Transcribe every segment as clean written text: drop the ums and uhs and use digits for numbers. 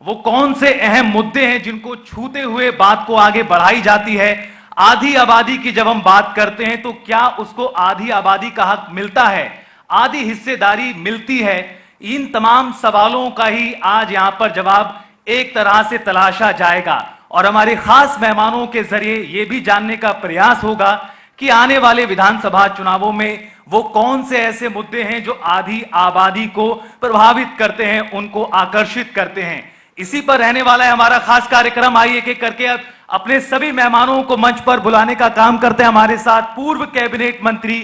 वो कौन से अहम मुद्दे हैं जिनको छूते हुए बात को आगे बढ़ाई जाती है। आधी आबादी की जब हम बात करते हैं तो क्या उसको आधी आबादी का हक मिलता है, आधी हिस्सेदारी मिलती है। इन तमाम सवालों का ही आज यहां पर जवाब एक तरह से तलाशा जाएगा और हमारे खास मेहमानों के जरिए यह भी जानने का प्रयास होगा कि आने वाले विधानसभा चुनावों में वो कौन से ऐसे मुद्दे हैं जो आधी आबादी को प्रभावित करते हैं, उनको आकर्षित करते हैं। इसी पर रहने वाला है हमारा खास कार्यक्रम। आइए एक एक करके अब अपने सभी मेहमानों को मंच पर बुलाने का काम करते हैं। हमारे साथ पूर्व कैबिनेट मंत्री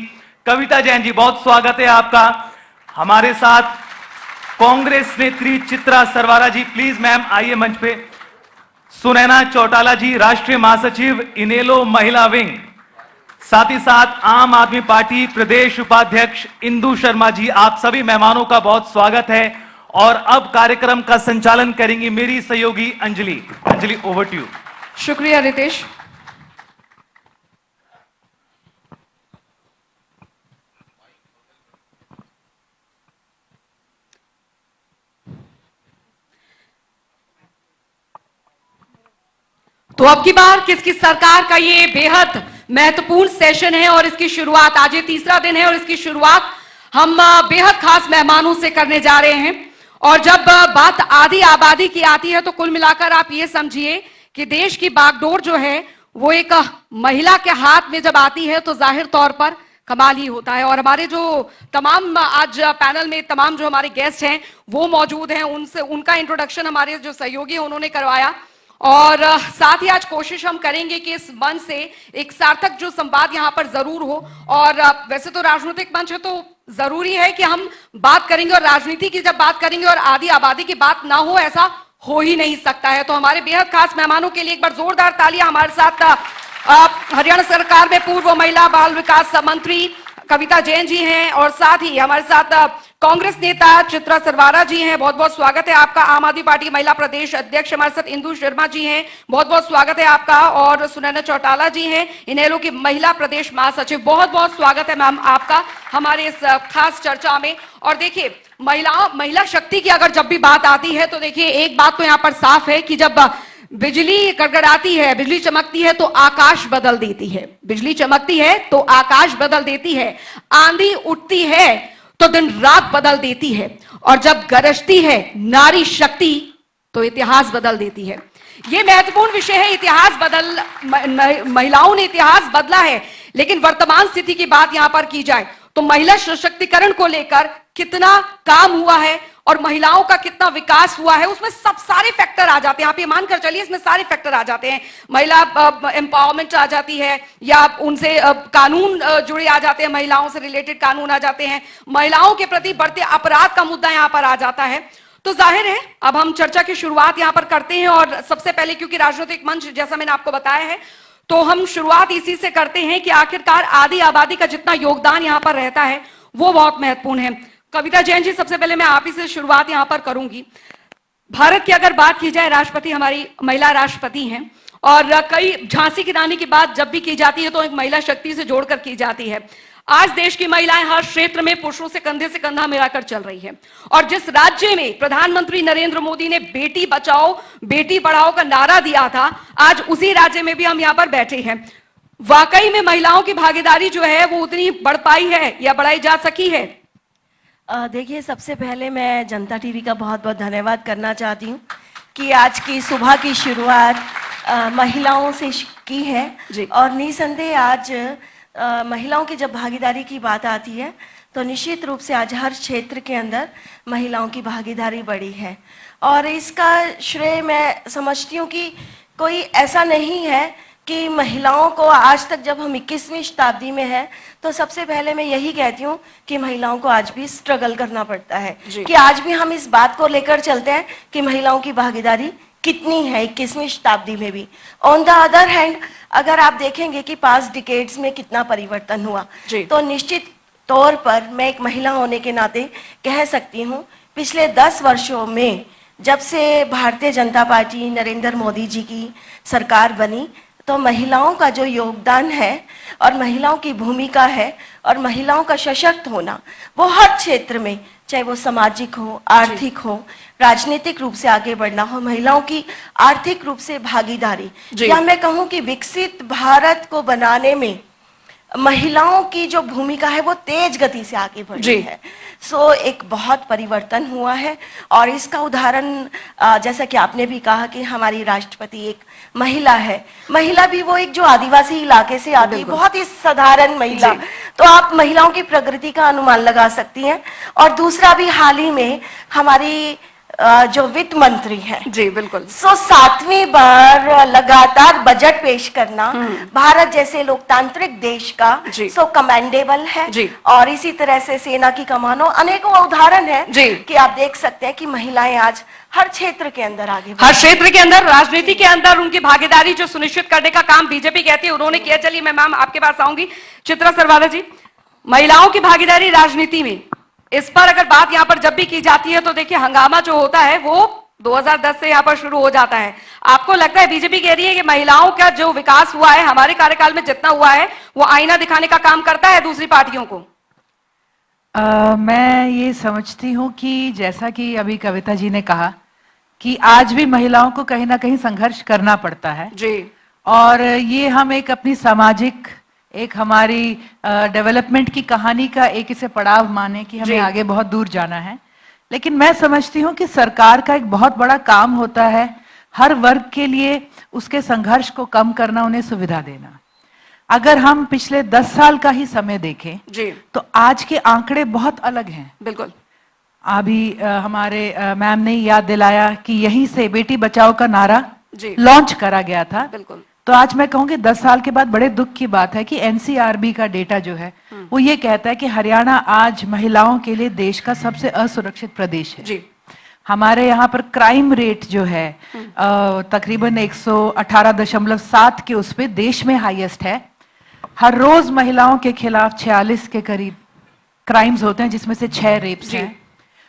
कविता जैन जी, बहुत स्वागत है आपका। हमारे साथ कांग्रेस नेत्री चित्रा सरवारा जी, प्लीज मैम आइए मंच पे। सुनैना चौटाला जी, राष्ट्रीय महासचिव इनेलो महिला विंग। साथ ही साथ आम आदमी पार्टी प्रदेश उपाध्यक्ष इंदु शर्मा जी, आप सभी मेहमानों का बहुत स्वागत है। और अब कार्यक्रम का संचालन करेंगी मेरी सहयोगी Anjali. Anjali, over to you. शुक्रिया रितेश। तो अब की बार किसकी सरकार का ये बेहद महत्वपूर्ण सेशन है और इसकी शुरुआत आज ये तीसरा दिन है और इसकी शुरुआत हम बेहद खास मेहमानों से करने जा रहे हैं। और जब बात आधी आबादी की आती है तो कुल मिलाकर आप ये समझिए कि देश की बागडोर जो है वो एक महिला के हाथ में जब आती है तो जाहिर तौर पर कमाल ही होता है। और हमारे जो तमाम आज पैनल में तमाम जो हमारे गेस्ट हैं वो मौजूद हैं, उनसे उनका इंट्रोडक्शन हमारे जो सहयोगी हैं उन्होंने करवाया। और साथ ही आज कोशिश हम करेंगे कि इस मंच से एक सार्थक जो संवाद यहाँ पर जरूर हो। और वैसे तो राजनीतिक मंच है तो जरूरी है कि हम बात करेंगे और राजनीति की जब बात करेंगे और आधी आबादी की बात ना हो, ऐसा हो ही नहीं सकता है। तो हमारे बेहद खास मेहमानों के लिए एक बार जोरदार तालियां। हमारे साथ हरियाणा सरकार में पूर्व महिला बाल विकास मंत्री कविता जैन जी हैं और साथ ही हमारे साथ कांग्रेस नेता चित्रा सरवारा जी हैं, बहुत बहुत स्वागत है आपका। आम आदमी पार्टी महिला प्रदेश अध्यक्ष हमारे साथ इंदु शर्मा जी हैं, बहुत बहुत स्वागत है आपका। और सुनैना चौटाला जी हैं, इनेलो की महिला प्रदेश महासचिव, बहुत बहुत स्वागत है मैम आपका हमारे इस खास चर्चा में। और देखिए महिला शक्ति की अगर जब भी बात आती है तो देखिए एक बात तो यहाँ पर साफ है कि जब बिजली गड़गड़ाती है, बिजली चमकती है तो आकाश बदल देती है, बिजली चमकती है तो आकाश बदल देती है, आंधी उठती है तो दिन रात बदल देती है, और जब गरजती है नारी शक्ति तो इतिहास बदल देती है। यह महत्वपूर्ण विषय है। इतिहास महिलाओं ने इतिहास बदला है, लेकिन वर्तमान स्थिति की बात यहां पर की जाए तो महिला सशक्तिकरण को लेकर कितना काम हुआ है और महिलाओं का कितना विकास हुआ है, उसमें सब सारे फैक्टर आ जाते हैं। आप ये मानकर चलिए इसमें सारे फैक्टर आ जाते हैं। महिला एम्पावरमेंट आ जाती है या उनसे कानून जुड़े आ जाते हैं, महिलाओं से रिलेटेड कानून आ जाते हैं, महिलाओं के प्रति बढ़ते अपराध का मुद्दा यहां पर आ जाता है। तो जाहिर है अब हम चर्चा की शुरुआत यहां पर करते हैं। और सबसे पहले क्योंकि राजनीतिक मंच जैसा मैंने आपको बताया है तो हम शुरुआत इसी से करते हैं कि आखिरकार आधी आबादी का जितना योगदान यहां पर रहता है वो बहुत महत्वपूर्ण है। कविता जैन जी, सबसे पहले मैं आप ही से शुरुआत यहां पर करूंगी। भारत की अगर बात की जाए, राष्ट्रपति हमारी महिला राष्ट्रपति हैं और कई झांसी की रानी की बात जब भी की जाती है तो एक महिला शक्ति से जोड़कर की जाती है। आज देश की महिलाएं हर क्षेत्र में पुरुषों से कंधा मिलाकर चल रही है। और जिस राज्य में प्रधानमंत्री नरेंद्र मोदी ने बेटी बचाओ बेटी पढ़ाओ का नारा दिया था, आज उसी राज्य में भी हम यहां पर बैठे हैं। वाकई में महिलाओं की भागीदारी जो है वो उतनी बढ़ पाई है या बढ़ाई जा सकी है? देखिए, सबसे पहले मैं जनता टीवी का बहुत बहुत धन्यवाद करना चाहती हूँ कि आज की सुबह की शुरुआत महिलाओं से की है। और निसंदेह आज महिलाओं की जब भागीदारी की बात आती है तो निश्चित रूप से आज हर क्षेत्र के अंदर महिलाओं की भागीदारी बढ़ी है। और इसका श्रेय मैं समझती हूँ कि कोई ऐसा नहीं है कि महिलाओं को आज तक, जब हम 21वीं शताब्दी में हैं तो सबसे पहले मैं यही कहती हूँ कि महिलाओं को आज भी स्ट्रगल करना पड़ता है, कि आज भी हम इस बात को लेकर चलते हैं कि महिलाओं की भागीदारी कितनी है 21वीं शताब्दी में भी। ऑन द अदर हैंड अगर आप देखेंगे कि पास्ट डिकेड्स में कितना परिवर्तन हुआ, तो निश्चित तौर पर मैं एक महिला होने के नाते कह सकती हूँ पिछले 10 वर्षों में जब से भारतीय जनता पार्टी नरेंद्र मोदी जी की सरकार बनी तो महिलाओं का जो योगदान है और महिलाओं की भूमिका है और महिलाओं का सशक्त होना वो हर क्षेत्र में चाहे वो सामाजिक हो, आर्थिक हो, राजनीतिक रूप से आगे बढ़ना हो, महिलाओं की आर्थिक रूप से भागीदारी, या मैं कहूँ कि विकसित भारत को बनाने में महिलाओं की जो भूमिका है वो तेज गति से आगे बढ़ी है। सो एक बहुत परिवर्तन हुआ है, और इसका उदाहरण जैसा कि आपने भी कहा कि हमारी राष्ट्रपति एक महिला है, महिला भी वो एक जो आदिवासी इलाके से आती है, बहुत ही साधारण महिला, तो आप महिलाओं की प्रगति का अनुमान लगा सकती हैं। और दूसरा भी हाल ही में हमारी जो वित्त मंत्री है, जी बिल्कुल, सो 7वीं बार लगातार बजट पेश करना भारत जैसे लोकतांत्रिक देश का सो कमेंडेबल है। और इसी तरह से सेना की कमानों अनेकों उदाहरण है कि आप देख सकते हैं कि महिलाएं आज हर क्षेत्र के अंदर आगे, हर क्षेत्र के अंदर, राजनीति के अंदर उनकी भागीदारी जो सुनिश्चित करने का काम बीजेपी कहती है उन्होंने किया। चलिए मैं मैम आपके पास आऊंगी, चित्रा सरवाला जी, महिलाओं की भागीदारी राजनीति में, इस पर अगर बात यहाँ पर जब भी की जाती है तो देखिए हंगामा जो होता है वो 2010 से यहाँ पर शुरू हो जाता है। आपको लगता है बीजेपी कह रही है कि महिलाओं का जो विकास हुआ है हमारे कार्यकाल में जितना हुआ है वो आईना दिखाने का काम करता है दूसरी पार्टियों को? मैं ये समझती हूँ कि जैसा कि अभी कविता जी ने कहा कि आज भी महिलाओं को कहीं ना कहीं संघर्ष करना पड़ता है जी, और ये हम एक अपनी सामाजिक, एक हमारी डेवलपमेंट की कहानी का एक इसे पड़ाव माने कि हमें आगे बहुत दूर जाना है। लेकिन मैं समझती हूँ कि सरकार का एक बहुत बड़ा काम होता है हर वर्ग के लिए उसके संघर्ष को कम करना, उन्हें सुविधा देना। अगर हम पिछले 10 साल का ही समय देखें जी, तो आज के आंकड़े बहुत अलग हैं। बिल्कुल, अभी हमारे मैम ने याद दिलाया कि यहीं से बेटी बचाओ का नारा लॉन्च करा गया था। बिल्कुल, तो आज मैं कहूंगी 10 साल के बाद बड़े दुख की बात है कि एनसीआरबी का डेटा जो है वो ये कहता है कि हरियाणा आज महिलाओं के लिए देश का सबसे असुरक्षित प्रदेश है जी। हमारे यहाँ पर क्राइम रेट जो है तकरीबन 118.7 के उस पे देश में हाईएस्ट है। हर रोज महिलाओं के खिलाफ 46 के करीब क्राइम्स होते हैं, जिसमें से 6 रेप्स हैं।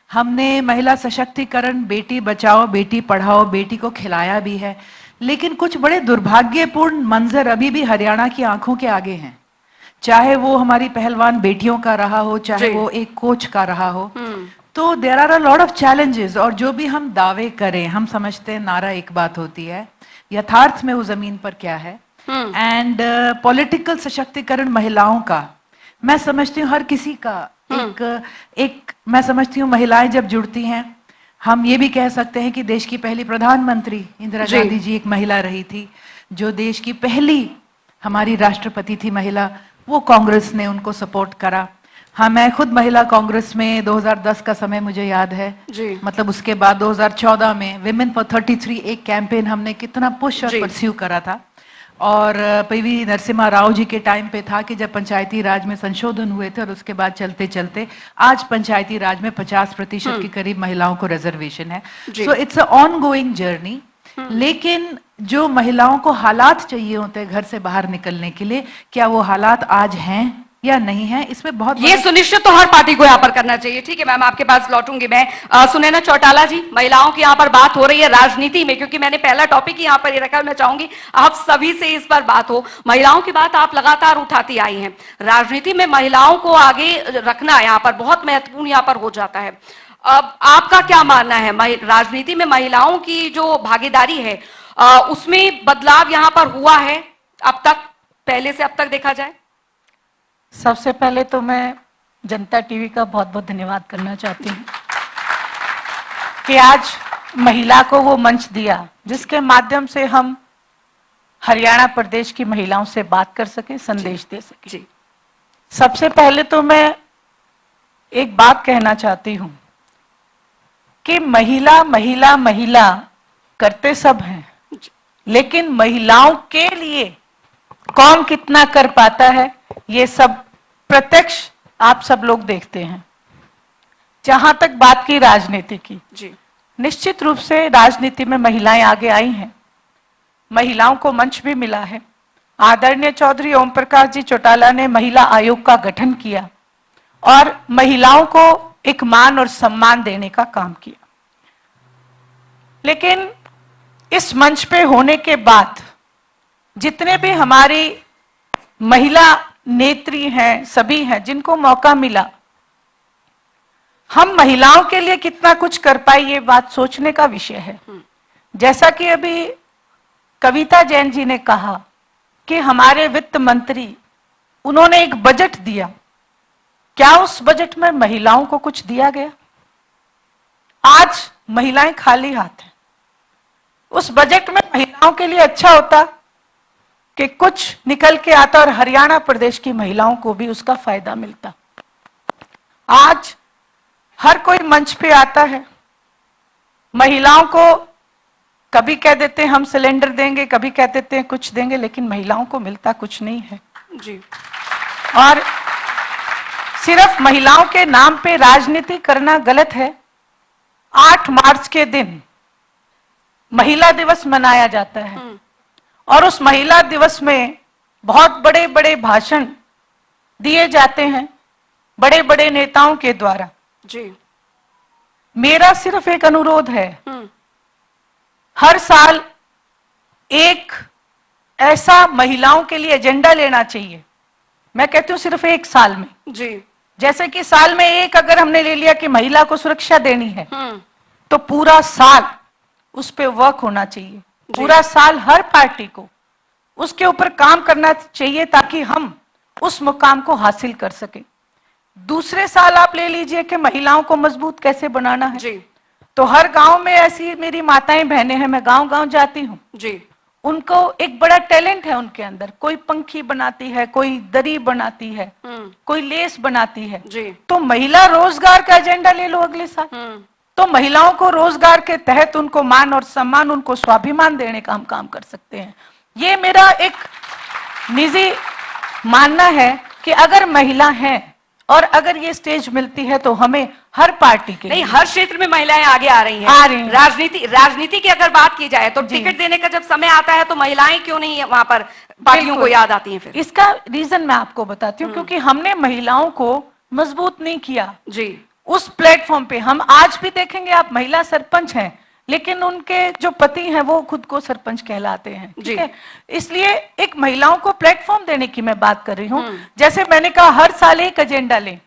हमने महिला सशक्तिकरण, बेटी बचाओ बेटी पढ़ाओ, बेटी को खिलाया भी है, लेकिन कुछ बड़े दुर्भाग्यपूर्ण मंजर अभी भी हरियाणा की आंखों के आगे हैं। चाहे वो हमारी पहलवान बेटियों का रहा हो, चाहे वो एक कोच का रहा हो, तो there are a lot of challenges. और जो भी हम दावे करें, हम समझते हैं नारा एक बात होती है, यथार्थ में वो जमीन पर क्या है। एंड पॉलिटिकल सशक्तिकरण महिलाओं का, मैं समझती हूँ हर किसी का एक मैं समझती हूँ महिलाएं जब जुड़ती हैं, हम ये भी कह सकते हैं कि देश की पहली प्रधानमंत्री इंदिरा गांधी जी एक महिला रही थी, जो देश की पहली हमारी राष्ट्रपति थी महिला, वो कांग्रेस ने उनको सपोर्ट करा। हाँ, मैं खुद महिला कांग्रेस में 2010 का समय मुझे याद है जी। मतलब उसके बाद 2014 में विमेन फॉर 33 एक कैंपेन हमने कितना पुश और परस्यू करा था। और पीवी नरसिम्हा राव जी के टाइम पे था कि जब पंचायती राज में संशोधन हुए थे, और उसके बाद चलते चलते आज पंचायती राज में 50% के करीब महिलाओं को रिजर्वेशन है। So it's a on going journey. लेकिन जो महिलाओं को हालात चाहिए होते हैं घर से बाहर निकलने के लिए, क्या वो हालात आज हैं या नहीं है, इसमें बहुत ये सुनिश्चित तो हर पार्टी को यहाँ पर करना चाहिए। ठीक है मैम, आपके पास लौटूंगी मैं। सुनैना चौटाला जी, महिलाओं की यहाँ पर बात हो रही है राजनीति में, क्योंकि मैंने पहला टॉपिक ही यहाँ पर ये रखा, मैं चाहूंगी आप सभी से इस पर बात हो। महिलाओं की बात आप लगातार उठाती आई हैं, राजनीति में महिलाओं को आगे रखना यहाँ पर बहुत महत्वपूर्ण यहाँ पर हो जाता है। अब आपका क्या मानना है, राजनीति में महिलाओं की जो भागीदारी है उसमें बदलाव यहाँ पर हुआ है अब तक, पहले से अब तक देखा जाए? सबसे पहले तो मैं जनता टीवी का बहुत बहुत धन्यवाद करना चाहती हूँ कि आज महिला को वो मंच दिया जिसके माध्यम से हम हरियाणा प्रदेश की महिलाओं से बात कर सके, संदेश दे सके। जी। सबसे पहले तो मैं एक बात कहना चाहती हूँ कि महिला महिला महिला करते सब हैं, लेकिन महिलाओं के लिए कौन कितना कर पाता है ये सब प्रत्यक्ष आप सब लोग देखते हैं। जहां तक बात की राजनीति की, जी, निश्चित रूप से राजनीति में महिलाएं आगे आई हैं, महिलाओं को मंच भी मिला है। आदरणीय चौधरी ओम प्रकाश जी चौटाला ने महिला आयोग का गठन किया और महिलाओं को एक मान और सम्मान देने का काम किया। लेकिन इस मंच पे होने के बाद जितने भी हमारी महिला नेत्री हैं, सभी हैं जिनको मौका मिला, हम महिलाओं के लिए कितना कुछ कर पाए, ये बात सोचने का विषय है। जैसा कि अभी कविता जैन जी ने कहा कि हमारे वित्त मंत्री, उन्होंने एक बजट दिया, क्या उस बजट में महिलाओं को कुछ दिया गया? आज महिलाएं खाली हाथ हैं। उस बजट में महिलाओं के लिए अच्छा होता कि कुछ निकल के आता और हरियाणा प्रदेश की महिलाओं को भी उसका फायदा मिलता। आज हर कोई मंच पे आता है, महिलाओं को कभी कह देते हैं हम सिलेंडर देंगे, कभी कह देते हैं कुछ देंगे, लेकिन महिलाओं को मिलता कुछ नहीं है जी। और सिर्फ महिलाओं के नाम पे राजनीति करना गलत है। 8 मार्च के दिन महिला दिवस मनाया जाता है और उस महिला दिवस में बहुत बड़े बड़े भाषण दिए जाते हैं बड़े बड़े नेताओं के द्वारा जी। मेरा सिर्फ एक अनुरोध है, हर साल एक ऐसा महिलाओं के लिए एजेंडा लेना चाहिए। मैं कहती हूं सिर्फ एक साल में जी। जैसे कि साल में एक अगर हमने ले लिया कि महिला को सुरक्षा देनी है, तो पूरा साल उस पे वर्क होना चाहिए। पूरा साल हर पार्टी को उसके ऊपर काम करना चाहिए ताकि हम उस मुकाम को हासिल कर सके। दूसरे साल आप ले लीजिए कि महिलाओं को मजबूत कैसे बनाना है जी। तो हर गांव में ऐसी मेरी माताएं बहनें हैं, मैं गांव गांव जाती हूँ जी। उनको एक बड़ा टैलेंट है उनके अंदर, कोई पंखी बनाती है, कोई दरी बनाती है, कोई लेस बनाती है जी। तो महिला रोजगार का एजेंडा ले लो अगले साल। तो महिलाओं को रोजगार के तहत उनको मान और सम्मान, उनको स्वाभिमान देने का हम काम कर सकते हैं। ये मेरा एक निजी मानना है कि अगर महिला है और अगर ये स्टेज मिलती है तो हमें हर पार्टी के नहीं, हर क्षेत्र में महिलाएं आगे आ रही हैं। आ रही हैं। राजनीति की अगर बात की जाए तो टिकट देने का जब समय आता है तो महिलाएं क्यों नहीं वहां पर पार्टियों को याद आती हैं? फिर इसका रीजन मैं आपको बताती हूँ, क्योंकि हमने महिलाओं को मजबूत नहीं किया जी। उस प्लेटफॉर्म पे। हम आज भी देखेंगे, आप महिला सरपंच हैं लेकिन उनके जो पति हैं वो खुद को सरपंच कहलाते हैं, ठीक है। इसलिए एक महिलाओं को प्लेटफॉर्म देने की मैं बात कर रही हूँ। जैसे मैंने कहा हर साल एक एजेंडा लें,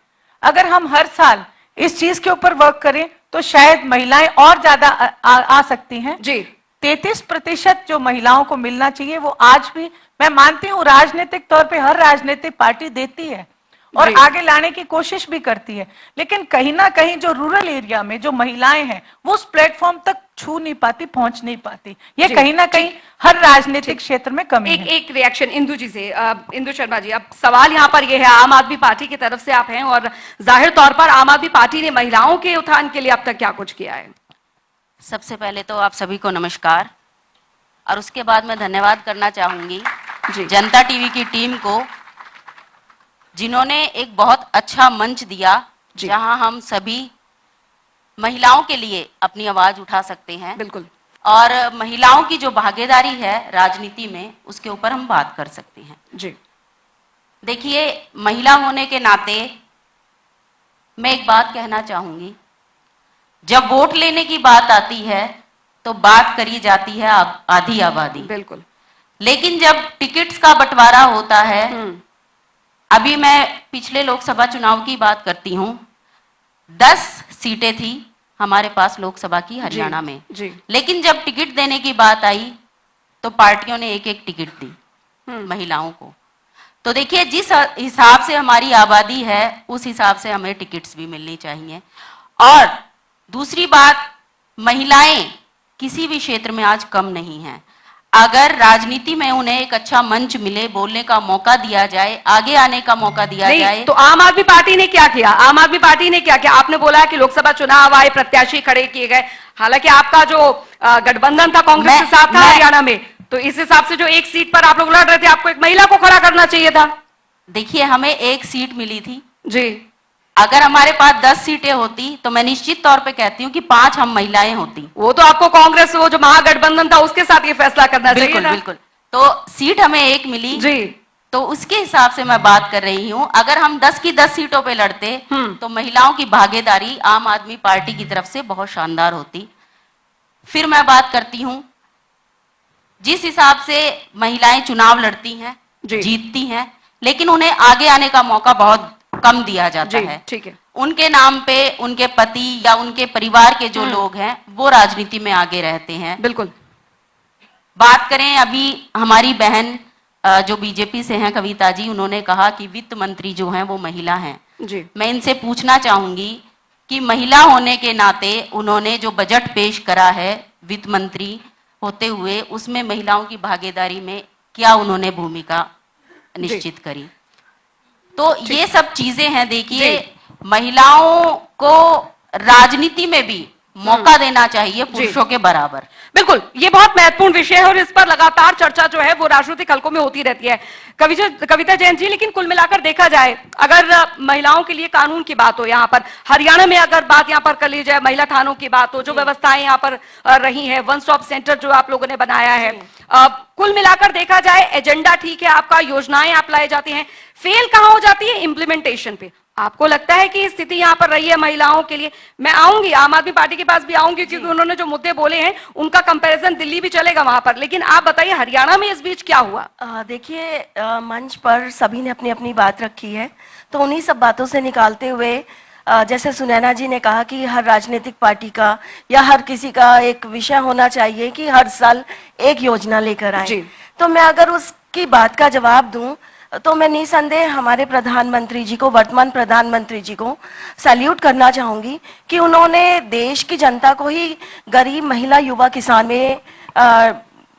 अगर हम हर साल इस चीज के ऊपर वर्क करें तो शायद महिलाएं और ज्यादा आ सकती हैं जी। 33% जो महिलाओं को मिलना चाहिए वो आज भी मैं मानती हूँ राजनीतिक तौर पे हर राजनीतिक पार्टी देती है और आगे लाने की कोशिश भी करती है, लेकिन कहीं ना कहीं जो रूरल एरिया में जो महिलाएं हैं वो उस प्लेटफॉर्म तक छू नहीं पाती, पहुंच नहीं पाती। ये कहीं ना कहीं हर राजनीतिक क्षेत्र में कमी है। एक रिएक्शन इंदु जी से। इंदु शर्मा जी, अब सवाल यहाँ पर ये है, आम आदमी पार्टी की तरफ से आप हैं और जाहिर तौर पर आम आदमी पार्टी ने महिलाओं के उत्थान के लिए अब तक क्या कुछ किया है? सबसे पहले तो आप सभी को नमस्कार और उसके बाद मैं धन्यवाद करना चाहूंगी जनता टीवी की टीम को, जिन्होंने एक बहुत अच्छा मंच दिया जहां हम सभी महिलाओं के लिए अपनी आवाज उठा सकते हैं। बिल्कुल। और महिलाओं की जो भागीदारी है राजनीति में उसके ऊपर हम बात कर सकते हैं जी। देखिए, महिला होने के नाते मैं एक बात कहना चाहूंगी, जब वोट लेने की बात आती है तो बात करी जाती है आधी आबादी। बिल्कुल। लेकिन जब टिकट्स का बंटवारा होता है, अभी मैं पिछले लोकसभा चुनाव की बात करती हूँ, 10 सीटें थी हमारे पास लोकसभा की हरियाणा में जी। लेकिन जब टिकट देने की बात आई तो पार्टियों ने एक एक टिकट दी महिलाओं को। तो देखिए, जिस हिसाब से हमारी आबादी है उस हिसाब से हमें टिकट्स भी मिलनी चाहिए। और दूसरी बात, महिलाएं किसी भी क्षेत्र में आज कम नहीं हैं। अगर राजनीति में उन्हें एक अच्छा मंच मिले, बोलने का मौका दिया जाए, आगे आने का मौका दिया जाए। तो आम आदमी पार्टी ने क्या किया? आम आदमी पार्टी ने क्या किया? आपने बोला कि लोकसभा चुनाव आए, प्रत्याशी खड़े किए गए, हालांकि आपका जो गठबंधन था कांग्रेस के साथ था हरियाणा में, तो इस हिसाब से जो एक सीट पर आप लोग लड़ रहे थे, आपको एक महिला को खड़ा करना चाहिए था। देखिए, हमें एक सीट मिली थी जी। अगर हमारे पास 10 सीटें होती तो मैं निश्चित तौर पे कहती हूँ कि 5 हम महिलाएं होती। वो तो आपको कांग्रेस, वो जो महागठबंधन था उसके साथ ये फैसला करना चाहिए था। बिल्कुल। तो सीट हमें एक मिली जी। तो उसके हिसाब से मैं बात कर रही हूँ। अगर हम 10 की 10 सीटों पे लड़ते तो महिलाओं की भागीदारी आम आदमी पार्टी की तरफ से बहुत शानदार होती। फिर मैं बात करती हूँ, जिस हिसाब से महिलाएं चुनाव लड़ती हैं, जीतती हैं, लेकिन उन्हें आगे आने का मौका बहुत कम दिया जाता जी, है। ठीक है। उनके नाम पे उनके पति या उनके परिवार के जो लोग हैं वो राजनीति में आगे रहते हैं। बिल्कुल। बात करें अभी हमारी बहन जो बीजेपी से हैं कविता जी, उन्होंने कहा कि वित्त मंत्री जो हैं वो महिला हैं। जी। मैं इनसे पूछना चाहूंगी कि महिला होने के नाते उन्होंने जो बजट पेश करा है वित्त मंत्री होते हुए, उसमें महिलाओं की भागीदारी में क्या उन्होंने भूमिका निश्चित करी? तो ये सब चीजें हैं। देखिए, महिलाओं को राजनीति में भी मौका देना चाहिए पुरुषों के बराबर। बिल्कुल, ये बहुत महत्वपूर्ण विषय है और इस पर लगातार चर्चा जो है वो राजनीतिक हलकों में होती रहती है। कविता जैन जी, लेकिन कुल मिलाकर देखा जाए, अगर महिलाओं के लिए कानून की बात हो, यहाँ पर हरियाणा में अगर बात यहाँ पर कर ली जाए, महिला थानों की बात हो, जो व्यवस्थाएं यहाँ पर रही हैं, वन स्टॉप सेंटर जो आप लोगों ने बनाया है, कुल मिलाकर देखा जाए एजेंडा ठीक है आपका, योजनाएं आप लाए जाती हैं, फेल कहाँ हो जाती है? इम्प्लीमेंटेशन पे। आपको लगता है कि स्थिति यहाँ पर रही है महिलाओं के लिए? मैं आऊंगी, आम आदमी पार्टी के पास भी आऊंगी, क्योंकि उन्होंने जो मुद्दे बोले हैं उनका कंपैरिजन दिल्ली भी चलेगा वहां पर, लेकिन आप बताइए हरियाणा में इस बीच क्या हुआ? देखिए, मंच पर सभी ने अपनी अपनी बात रखी है, तो उन्हीं सब बातों से निकालते हुए जैसे सुनैना जी ने कहा कि हर राजनीतिक पार्टी का या हर किसी का एक विषय होना चाहिए कि हर साल एक योजना लेकर आए। तो मैं अगर उसकी बात का जवाब दूं तो मैं निसंदेह हमारे प्रधानमंत्री जी को, वर्तमान प्रधानमंत्री जी को सैल्यूट करना चाहूंगी कि उन्होंने देश की जनता को ही गरीब, महिला, युवा, किसान में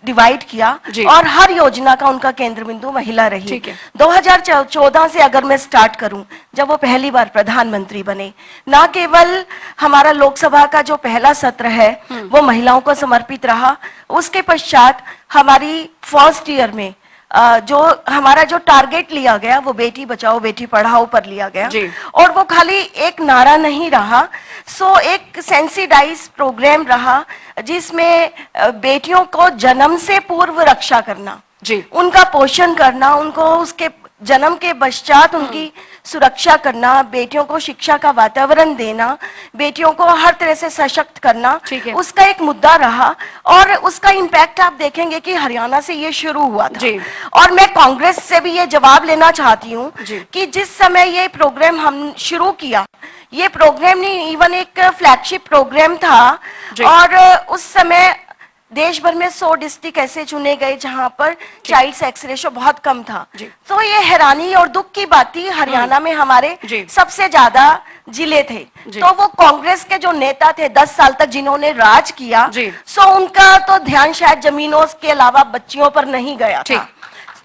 डिवाइड किया और हर योजना का उनका केंद्र बिंदु महिला रही। 2014 से अगर मैं स्टार्ट करूं, जब वो पहली बार प्रधानमंत्री बने, ना केवल हमारा लोकसभा का जो पहला सत्र है वो महिलाओं को समर्पित रहा, उसके पश्चात हमारी फर्स्ट ईयर में जो हमारा जो टारगेट लिया गया वो बेटी बचाओ बेटी पढ़ाओ पर लिया गया, और वो खाली एक नारा नहीं रहा, सो एक सेंसिटाइज प्रोग्राम रहा जिसमें बेटियों को जन्म से पूर्व रक्षा करना, उनका पोषण करना, उनको उसके जन्म के पश्चात उनकी सुरक्षा करना, बेटियों को शिक्षा का वातावरण देना, बेटियों को हर तरह से सशक्त करना, उसका एक मुद्दा रहा। और उसका इम्पैक्ट आप देखेंगे कि हरियाणा से ये शुरू हुआ था। और मैं कांग्रेस से भी ये जवाब लेना चाहती हूँ कि जिस समय ये प्रोग्राम हम शुरू किया, ये प्रोग्राम नहीं, इवन एक फ्लैगशिप प्रोग्राम था, और उस समय देश भर में 100 डिस्ट्रिक्ट ऐसे चुने गए जहां पर चाइल्ड सेक्स रेशो बहुत कम था। तो ये हैरानी और दुख की बात थी, हरियाणा में हमारे सबसे ज्यादा जिले थे। तो वो कांग्रेस के जो नेता थे 10 साल तक जिन्होंने राज किया, सो उनका तो ध्यान शायद जमीनों के अलावा बच्चियों पर नहीं गया था।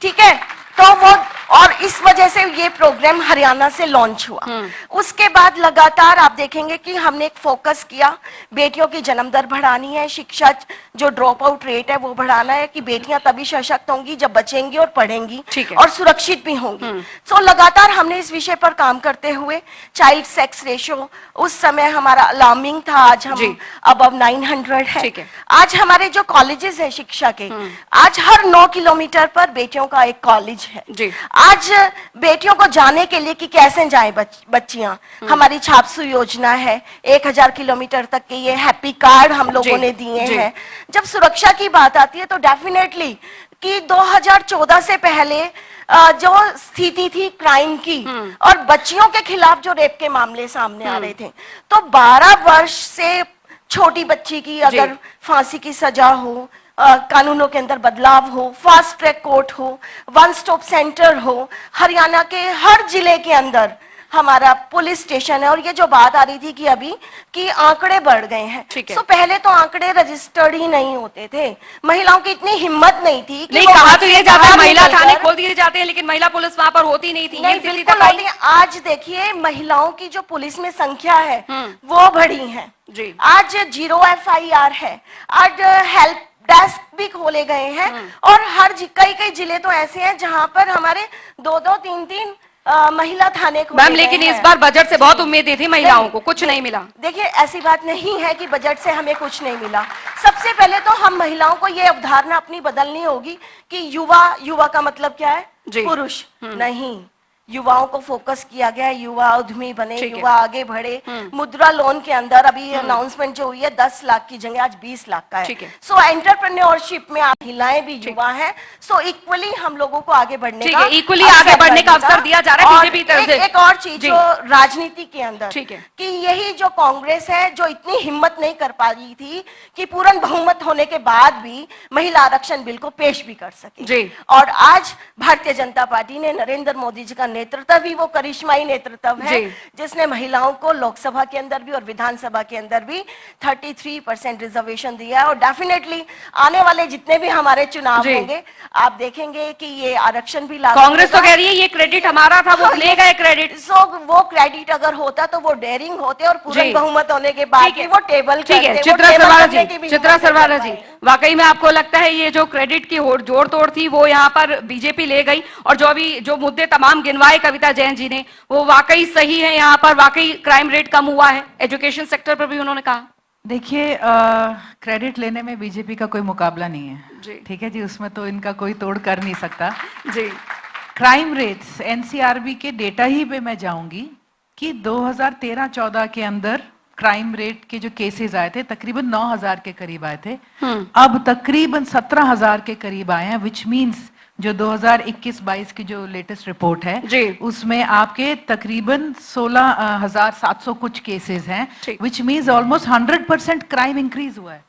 ठीक है, तो वो, और इस वजह से ये प्रोग्राम हरियाणा से लॉन्च हुआ। उसके बाद लगातार आप देखेंगे कि हमने एक फोकस किया, बेटियों की जन्म दर बढ़ानी है, शिक्षा जो ड्रॉप आउट रेट है वो बढ़ाना है, कि बेटियां तभी सशक्त होंगी जब बचेंगी और पढ़ेंगी और सुरक्षित भी होंगी। सो लगातार हमने इस विषय पर काम करते हुए चाइल्ड सेक्स रेशो उस समय हमारा अलार्मिंग था, आज हम अबव 900 है। आज हमारे जो कॉलेजेस है शिक्षा के, आज हर 9 किलोमीटर पर बेटियों का एक कॉलेज है। आज बेटियों को जाने के लिए कि कैसे जाएं बच्चियां, हमारी छापसू योजना है, 1000 किलोमीटर तक के ये हैप्पी कार्ड हम लोगों ने दिए हैं। जब सुरक्षा की बात आती है तो डेफिनेटली कि 2014 से पहले जो स्थिति थी क्राइम की और बच्चियों के खिलाफ जो रेप के मामले सामने आ रहे थे, तो 12 वर्ष से छोटी बच्ची की अगर फांसी की सजा हो, कानूनों के अंदर बदलाव हो, फास्ट ट्रैक कोर्ट हो, वन स्टॉप सेंटर हो, हरियाणा के हर जिले के अंदर हमारा पुलिस स्टेशन है। और ये जो बात आ रही थी कि अभी कि आंकड़े बढ़ गए हैं, तो पहले तो आंकड़े रजिस्टर्ड ही नहीं होते थे, महिलाओं की इतनी हिम्मत नहीं थी कि कहा तो ये जाता है महिला थाने खोल दिए जाते हैं, लेकिन महिला पुलिस वहां पर होती नहीं थी। नहीं, बिल्कुल होती है। आज देखिए महिलाओं की जो पुलिस में संख्या है वो बढ़ी है, आज 0 FIR है, आज हेल्प डेस्क भी खोले गए हैं, और हर कई जिले तो ऐसे हैं जहां पर हमारे 2-2, 3-3 महिला थाने खोले गए हैं। लेकिन इस बार बजट से बहुत उम्मीदें थी महिलाओं को, कुछ नहीं मिला। देखिए, ऐसी बात नहीं है कि बजट से हमें कुछ नहीं मिला। सबसे पहले तो हम महिलाओं को ये अवधारणा अपनी बदलनी होगी कि युवा का मतलब क्या है? पुरुष नहीं, युवाओं को फोकस किया गया है, युवा उद्यमी बने, युवा आगे बढ़े। मुद्रा लोन के अंदर अभी अनाउंसमेंट जो हुई है 10 लाख की जगह आज 20 लाख का है। सो एंटरप्रेन्योरशिप में महिलाएं भी युवा हैं, सो इक्वली हम लोगों को आगे बढ़ने का इक्वली आगे बढ़ने का अवसर दिया जा रहा है बीजेपी तरफ से। एक और चीज जो राजनीति के अंदर कि यही जो कांग्रेस है जो इतनी हिम्मत नहीं कर पा रही थी कि पूर्ण बहुमत होने के बाद भी महिला आरक्षण बिल को पेश भी कर सके, और आज भारतीय जनता पार्टी ने नरेंद्र मोदी जी का नेतृत्व ही वो करिश्माई नेतृत्व है जिसने महिलाओं को लोकसभा के अंदर भी और विधानसभा के अंदर भी 33% रिजर्वेशन दिया है। और डेफिनेटली आने वाले जितने भी हमारे चुनाव होंगे आप देखेंगे कि ये आरक्षण भी लागू। कांग्रेस तो कह रही है ये क्रेडिट हमारा था, वो ले गए क्रेडिट। सो वो क्रेडिट अगर होता तो वो डेयरिंग होते और पूर्ण बहुमत होने के बाद भी वो टेबल करते। चित्रा सरवारा जी, वाकई में आपको लगता है ये जो क्रेडिट की जोड़ तोड़ थी वो यहाँ पर बीजेपी ले गई, और जो अभी जो मुद्दे तमाम गिनवाए कविता जैन जी ने वो वाकई सही है, यहाँ पर वाकई क्राइम रेट कम हुआ है, एजुकेशन सेक्टर पर भी उन्होंने कहा। देखिए क्रेडिट लेने में बीजेपी का कोई मुकाबला नहीं है, ठीक है जी, उसमें तो इनका कोई तोड़ कर नहीं सकता जी। क्राइम रेट्स एनसीआरबी के डेटा ही पे मैं जाऊंगी कि 2013-14 के अंदर क्राइम रेट के जो केसेस आए थे तकरीबन 9,000 के करीब आए थे, अब तकरीबन 17,000 के करीब आए हैं, विच मीन्स जो 2021-22 की जो लेटेस्ट रिपोर्ट है उसमें आपके तकरीबन 16,700 कुछ केसेस हैं, which means almost 100% crime increase हुआ है।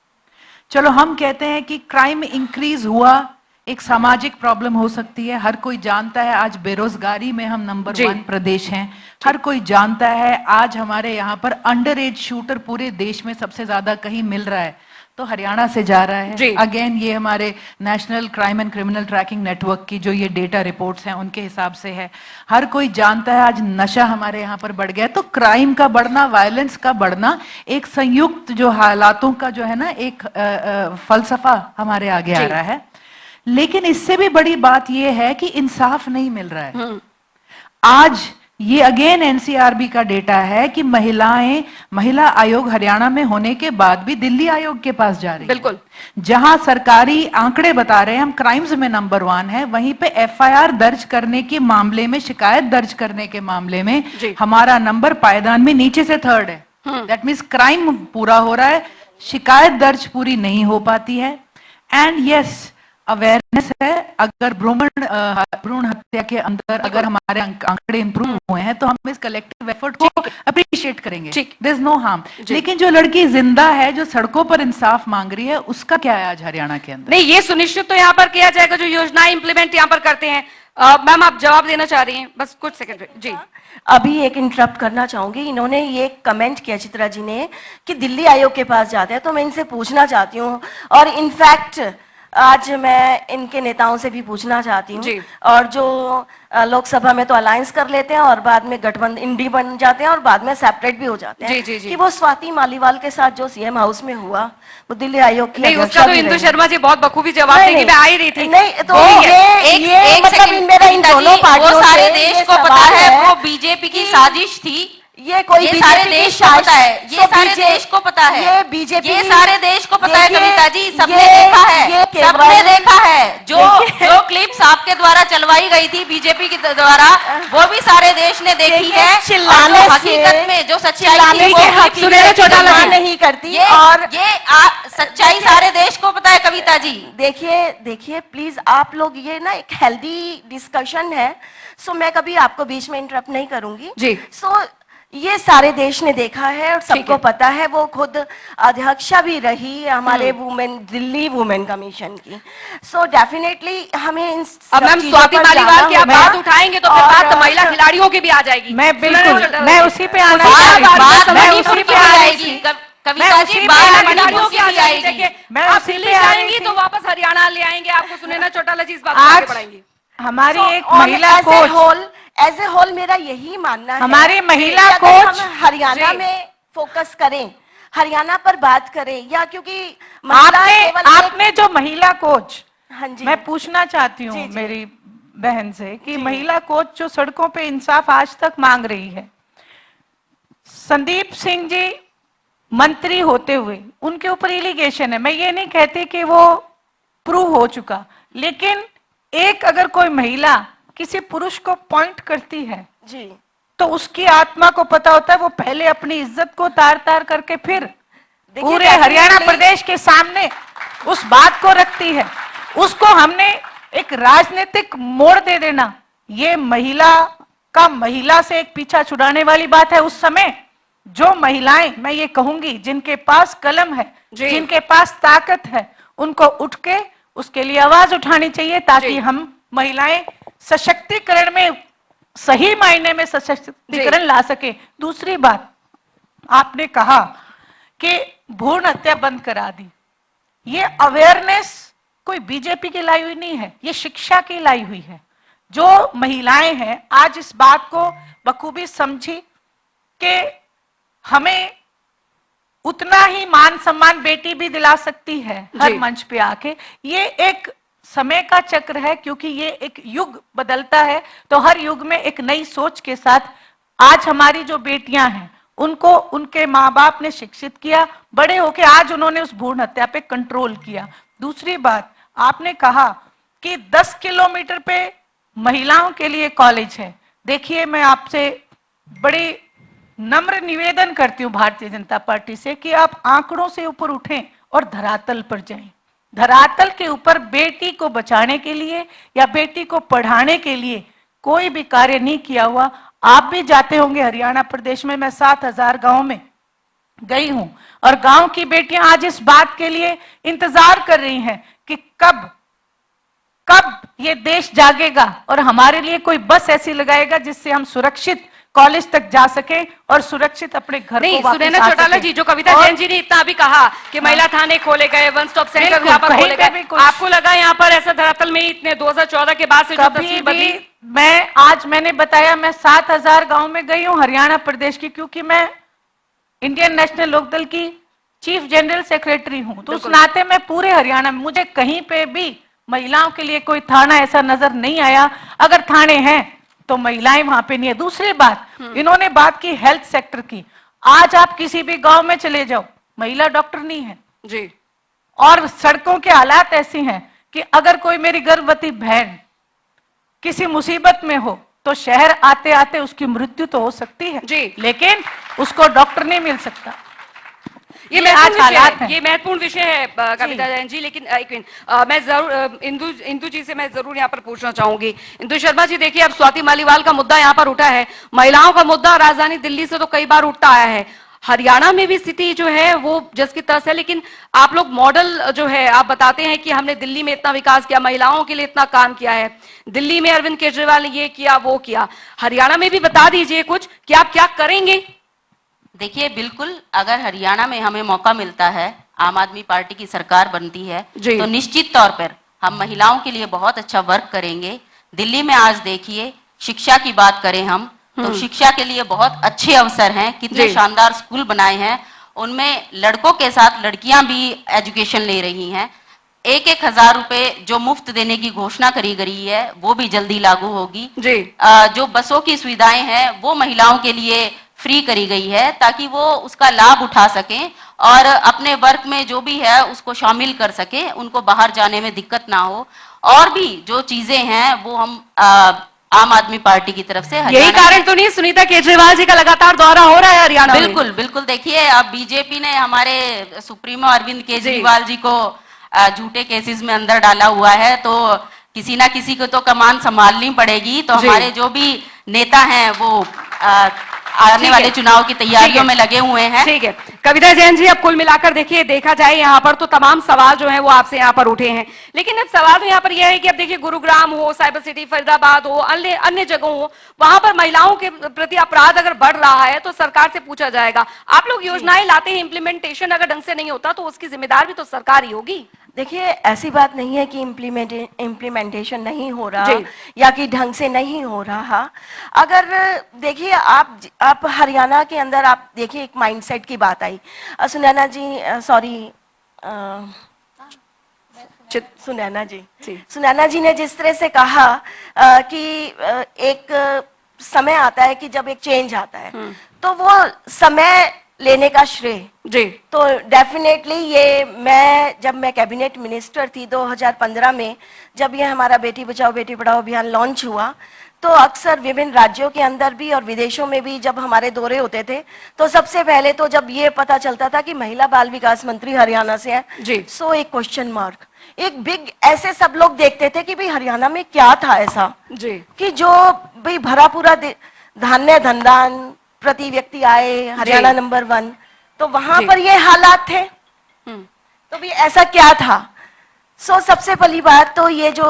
चलो हम कहते हैं कि क्राइम इंक्रीज हुआ एक सामाजिक प्रॉब्लम हो सकती है, हर कोई जानता है आज बेरोजगारी में हम नंबर 1 प्रदेश हैं, हर कोई जानता है आज हमारे यहाँ पर अंडर एज शूटर पूरे देश में सबसे ज्यादा कहीं मिल रहा है तो हरियाणा से जा रहा है। अगेन ये हमारे national crime and criminal tracking network की जो ये डेटा रिपोर्ट्स हैं उनके हिसाब से है। हर कोई जानता है आज नशा हमारे यहाँ पर बढ़ गया है, तो क्राइम का बढ़ना, वायलेंस का बढ़ना एक संयुक्त जो हालातों का जो है ना एक फलसफा हमारे आगे आ रहा है। लेकिन इससे भी बड़ी बात यह है कि इंसाफ नहीं मिल रहा है। आज ये अगेन एनसीआरबी का डेटा है कि महिला आयोग हरियाणा में होने के बाद भी दिल्ली आयोग के पास जा रही है। बिल्कुल, जहां सरकारी आंकड़े बता रहे हैं हम क्राइम्स में नंबर 1 है, वहीं पे एफआईआर दर्ज करने के मामले में, शिकायत दर्ज करने के मामले में हमारा नंबर पायदान में नीचे से 3rd है। दैट मीन्स क्राइम पूरा हो रहा है, शिकायत दर्ज पूरी नहीं हो पाती है। एंड यस अवेयरनेस है, अगर भ्रूण हत्या के अंदर अगर हमारे आंकड़े इंप्रूव हुए हैं तो हम इस कलेक्टिव एफर्ट को अप्रिशिएट करेंगे, देयर इज नो हार्म। लेकिन जो लड़की जिंदा है जो सड़कों पर इंसाफ मांग रही है उसका क्या है आज हरियाणा के अंदर? नहीं, ये सुनिश्चित तो यहाँ पर किया जाएगा जो योजनाएं इंप्लीमेंट यहाँ पर करते हैं। मैम आप जवाब देना चाह रही हैं, बस कुछ सेकंड जी। अभी एक इंटरप्ट करना चाहूंगी, इन्होंने ये कमेंट किया चित्रा जी ने कि दिल्ली आयोग के पास जाते हैं, तो मैं इनसे पूछना चाहती हूँ और इनफैक्ट आज मैं इनके नेताओं से भी पूछना चाहती हूँ, और जो लोकसभा में तो अलायंस कर लेते हैं और बाद में गठबंधन इंडी बन जाते हैं और बाद में सेपरेट भी हो जाते हैं, कि वो स्वाति मालीवाल के साथ जो सीएम हाउस में हुआ वो दिल्ली आयोग की नहीं, उसका तो इंदु शर्मा जी बहुत बखूबी जवाब देंगे, मैं आ ही रही थी। नहीं तो ये मतलब मेरा इन दोनों पार्टियों सारे देश को पता है वो बीजेपी की साजिश थी, ये कोई सारे देश को पता है, ये सारे देश को पता है, ये बीजेपी, ये सारे देश को पता है कविता जी, सबने देखा है, सबने देखा है। जो क्लिप्स आपके द्वारा चलवाई गई थी बीजेपी की द्वारा वो भी सारे देश ने देखी है, चिल्लाने हकीकत में जो सच्चाई नहीं करती, और ये सच्चाई सारे देश को पता है कविता जी। देखिए प्लीज आप लोग, ये ना एक हेल्दी डिस्कशन है, सो मैं कभी आपको बीच में इंटरप्ट नहीं करूंगी जी। सो ये सारे देश ने देखा है और सबको पता है, वो खुद अध्यक्षा भी रही हमारे दिल्ली वुमेन कमीशन की। सो डेफिनेटली हमें इन अब मैम स्वाति मालीवाल की आप बात उठाएंगे तो फिर बात महिला खिलाड़ियों की भी आ जाएगी। मैं बिल्कुल मैं उसी पे आना जाएगी कविता जी, खिलाड़ियों की आ जाएगी। आप दिल्ली जाएंगी तो वापस हरियाणा ले आएंगे आपको, सुनैना चौटाला जी इस बात को आगे बढ़ाएंगी। हमारी एक महिला कोच एज ए होल मेरा यही मानना है, हमारी महिला कोच हरियाणा में फोकस करें, हरियाणा पर बात करें, या क्योंकि आपने जो महिला कोच, हाँ जी, मैं पूछना चाहती हूँ मेरी बहन से कि महिला कोच जो सड़कों पे इंसाफ आज तक मांग रही है, संदीप सिंह जी मंत्री होते हुए उनके ऊपर एलिगेशन है, मैं ये नहीं कहती कि वो प्रूव हो चुका, लेकिन एक अगर कोई महिला किसी पुरुष को पॉइंट करती है जी, तो उसकी आत्मा को पता होता है वो पहले अपनी इज्जत को तार तार करके फिर पूरे हरियाणा प्रदेश के सामने उस बात को रखती है। उसको हमने एक राजनीतिक मोड़ दे देना, ये महिला से एक पीछा छुड़ाने वाली बात है। उस समय जो महिलाएं, मैं ये कहूंगी, जिनके पास कलम है, जिनके पास ताकत है, उनको उठ के उसके लिए आवाज उठानी चाहिए, ताकि हम महिलाएं सशक्तिकरण में, सही मायने में सशक्तिकरण ला सके। दूसरी बात, आपने कहा कि भ्रूण हत्या बंद करा दी। ये अवेयरनेस कोई बीजेपी की लाई हुई नहीं है, ये शिक्षा की लाई हुई है। जो महिलाएं हैं आज इस बात को बखूबी समझी कि हमें उतना ही मान सम्मान बेटी भी दिला सकती है हर मंच पे आके। ये एक समय का चक्र है, क्योंकि ये एक युग बदलता है, तो हर युग में एक नई सोच के साथ आज हमारी जो बेटियां हैं उनको उनके माँ बाप ने शिक्षित किया, बड़े होके आज उन्होंने उस भ्रूण हत्या पे कंट्रोल किया। दूसरी बात, आपने कहा कि 10 किलोमीटर पे महिलाओं के लिए कॉलेज है। देखिए, मैं आपसे बड़ी नम्र निवेदन करती हूँ भारतीय जनता पार्टी से कि आप आंकड़ों से ऊपर उठें और धरातल पर जाएं। धरातल के ऊपर बेटी को बचाने के लिए या बेटी को पढ़ाने के लिए कोई भी कार्य नहीं किया हुआ। आप भी जाते होंगे हरियाणा प्रदेश में, मैं 7000 गांव में गई हूं, और गांव की बेटियां आज इस बात के लिए इंतजार कर रही हैं कि कब ये देश जागेगा और हमारे लिए कोई बस ऐसी लगाएगा जिससे हम सुरक्षित कॉलेज तक जा सके और सुरक्षित अपने घर को वापस सुनैना चौटाला जी, जो कविता जैन जी ने इतना भी कहा कि महिला थाने खोले गए, वन स्टॉप सेंटर यहाँ पर खोले गए, आपको लगा यहाँ पर ऐसा धरातल में इतने 2014 के बाद से जो तस्वीर बदली? मैंने बताया, मैं 7000 गांव में गई हूँ हरियाणा प्रदेश की, क्योंकि मैं इंडियन नेशनल लोकदल की चीफ जनरल सेक्रेटरी हूँ, तो उस नाते मैं पूरे हरियाणा में, मुझे कहीं पे भी महिलाओं के लिए कोई थाना ऐसा नजर नहीं आया। अगर थाने हैं तो महिलाएं वहां पे नहीं है। दूसरी बात, इन्होंने बात की हेल्थ सेक्टर की। आज आप किसी भी गांव में चले जाओ, महिला डॉक्टर नहीं है जी, और सड़कों के हालात ऐसी हैं कि अगर कोई मेरी गर्भवती बहन किसी मुसीबत में हो तो शहर आते आते उसकी मृत्यु तो हो सकती है जी, लेकिन उसको डॉक्टर नहीं मिल सकता। ये महत्वपूर्ण विषय है कविता जैन जी। लेकिन एक मिनट, मैं जरूर इंदु जी से मैं जरूर यहाँ पर पूछना चाहूंगी। इंदु शर्मा जी, देखिए, अब स्वाति मालीवाल का मुद्दा यहाँ पर उठा है, महिलाओं का मुद्दा राजधानी दिल्ली से तो कई बार उठता आया है, हरियाणा में भी स्थिति जो है वो जस की तस है, लेकिन आप लोग मॉडल जो है आप बताते हैं कि हमने दिल्ली में इतना विकास किया, महिलाओं के लिए इतना काम किया है, दिल्ली में अरविंद केजरीवाल ने ये किया वो किया, हरियाणा में भी बता दीजिए कुछ कि आप क्या करेंगे? देखिए, बिल्कुल, अगर हरियाणा में हमें मौका मिलता है, आम आदमी पार्टी की सरकार बनती है, तो निश्चित तौर पर हम महिलाओं के लिए बहुत अच्छा वर्क करेंगे। दिल्ली में आज देखिए, शिक्षा की बात करें हम, तो शिक्षा के लिए बहुत अच्छे अवसर हैं, कितने शानदार स्कूल बनाए हैं, उनमें लड़कों के साथ लड़कियां भी एजुकेशन ले रही हैं। 1,000 रुपए जो मुफ्त देने की घोषणा करी गई है वो भी जल्दी लागू होगी। जो बसों की सुविधाएं हैं वो महिलाओं के लिए फ्री करी गई है, ताकि वो उसका लाभ उठा सकें और अपने वर्क में जो भी है उसको शामिल कर सकें, उनको बाहर जाने में दिक्कत ना हो। और भी जो चीजें हैं वो हम आम आदमी पार्टी की तरफ से, यही कारण तो नहीं सुनीता केजरीवाल जी का लगातार दौरा हो रहा है हरियाणा में? बिल्कुल बिल्कुल, देखिए, अब बीजेपी ने हमारे सुप्रीमो अरविंद केजरीवाल जी को झूठे केसेस में अंदर डाला हुआ है, तो किसी ना किसी को तो कमान संभालनी पड़ेगी। तो हमारे जो भी नेता हैं वो आने वाले चुनाव की तैयारियों में लगे हुए हैं। ठीक है कविता जैन जी, अब कुल मिलाकर देखिए, देखा जाए यहाँ पर तो तमाम सवाल जो है वो आपसे यहाँ पर उठे हैं, लेकिन अब सवाल तो यहाँ पर यह है कि अब देखिए, गुरुग्राम हो, साइबर सिटी फरीदाबाद हो, अन्य जगहों हो, वहां पर महिलाओं के प्रति अपराध अगर बढ़ रहा है तो सरकार से पूछा जाएगा। आप लोग योजनाएं लाते हैं, इम्प्लीमेंटेशन अगर ढंग से नहीं होता तो उसकी जिम्मेदार भी तो सरकार ही होगी। देखिए, ऐसी बात नहीं है कि इम्प्लीमेंटेशन नहीं हो रहा या कि ढंग से नहीं हो रहा। अगर देखिए, आप हरियाणा के अंदर आप देखिए, एक माइंडसेट की बात आई। सुनैना जी, सुनैना जी ने जिस तरह से कहा कि एक समय आता है कि जब एक चेंज आता है, तो वो समय लेने का श्रेय जी। तो डेफिनेटली ये जब मैं कैबिनेट मिनिस्टर थी 2015 में, जब ये हमारा बेटी बचाओ बेटी पढ़ाओ अभियान लॉन्च हुआ, तो अक्सर विभिन्न राज्यों के अंदर भी और विदेशों में भी जब हमारे दौरे होते थे, तो सबसे पहले तो जब ये पता चलता था कि महिला बाल विकास मंत्री हरियाणा से है जी, सो एक क्वेश्चन मार्क, एक बिग, ऐसे सब लोग देखते थे कि भाई हरियाणा में क्या था ऐसा जी, कि जो भाई भरा पूरा धान्य धनदान प्रति व्यक्ति आए, हरियाणा नंबर 1, तो वहां पर ये हालात थे। तो भी ऐसा क्या था? सबसे पहली बात तो ये जो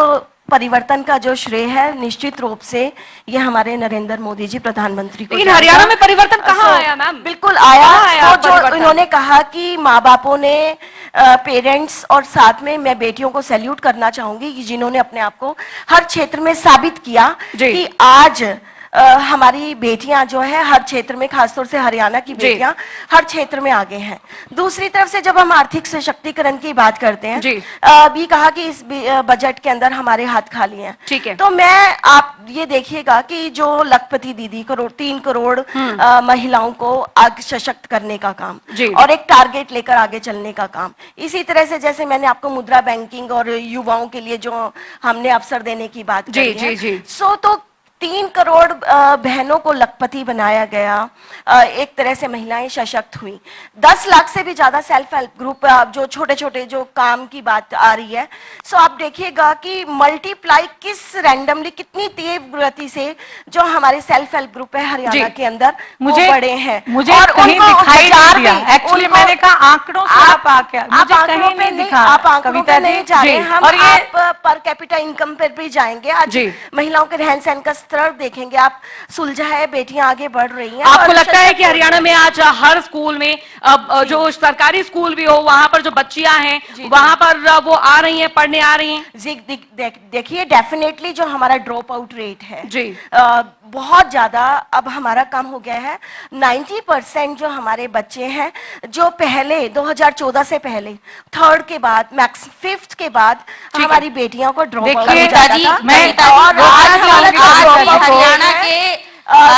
परिवर्तन का जो श्रेय है निश्चित रूप से ये हमारे नरेंद्र मोदी जी प्रधानमंत्री को। लेकिन हरियाणा में परिवर्तन कहाँ आया मैम? बिल्कुल आया। तो जो परिवर्तन? इन्होंने कहा कि माँ बापों ने, पेरेंट्स और साथ में मैं बेटियों को सैल्यूट करना चाहूंगी कि जिन्होंने अपने आप को हर क्षेत्र में साबित किया कि आज हमारी बेटियां जो है हर क्षेत्र में, खासतौर से हरियाणा की बेटियां हर क्षेत्र में आगे हैं। दूसरी तरफ से जब हम आर्थिक सशक्तिकरण की बात करते हैं, भी कहा कि इस बजट के अंदर हमारे हाथ खाली हैं। ठीक है। तो आप ये देखिएगा कि जो लखपति दीदी 3 करोड़ महिलाओं को आगे सशक्त करने का काम और एक टारगेट लेकर आगे चलने का काम, इसी तरह से जैसे मैंने आपको मुद्रा बैंकिंग और युवाओं के लिए जो हमने अवसर देने की बात करी है, तो 3 करोड़ बहनों को लखपति बनाया गया, एक तरह से महिलाएं सशक्त हुई। 10 लाख से भी ज्यादा सेल्फ हेल्प ग्रुप, जो छोटे छोटे जो काम की बात आ रही है, आप देखिएगा कि मल्टीप्लाई रैंडमली कितनी तेज गति से जो हमारे सेल्फ हेल्प ग्रुप है हरियाणा के अंदर वो बड़े हैं। मुझे और कहीं दिखाई नहीं दिया। एक्चुअली मैंने कहा आंकड़ों से आप कहीं नहीं दिखा। आप आंकड़ों पे नहीं जा रहे, हम आप पर कैपिटा इनकम पर भी जाएंगे। आज महिलाओं के रहन सहन का स्तर देखेंगे आप, सुलझा है, बेटियां आगे बढ़ रही हैं। आपको लगता है कि हरियाणा में आज हर स्कूल में, जो सरकारी स्कूल भी हो, वहां पर जो बच्चियां हैं वहां पर वो आ रही हैं, पढ़ने आ रही हैं? देखिए डेफिनेटली जो हमारा ड्रॉप आउट रेट है जी बहुत ज्यादा अब हमारा कम हो गया है। 90% जो हमारे बच्चे हैं जो पहले 2014 से पहले 3rd के बाद मैक्स 5th के बाद हमारी बेटियों को ड्रॉप आउट हो जाता था। और आज हरियाणा के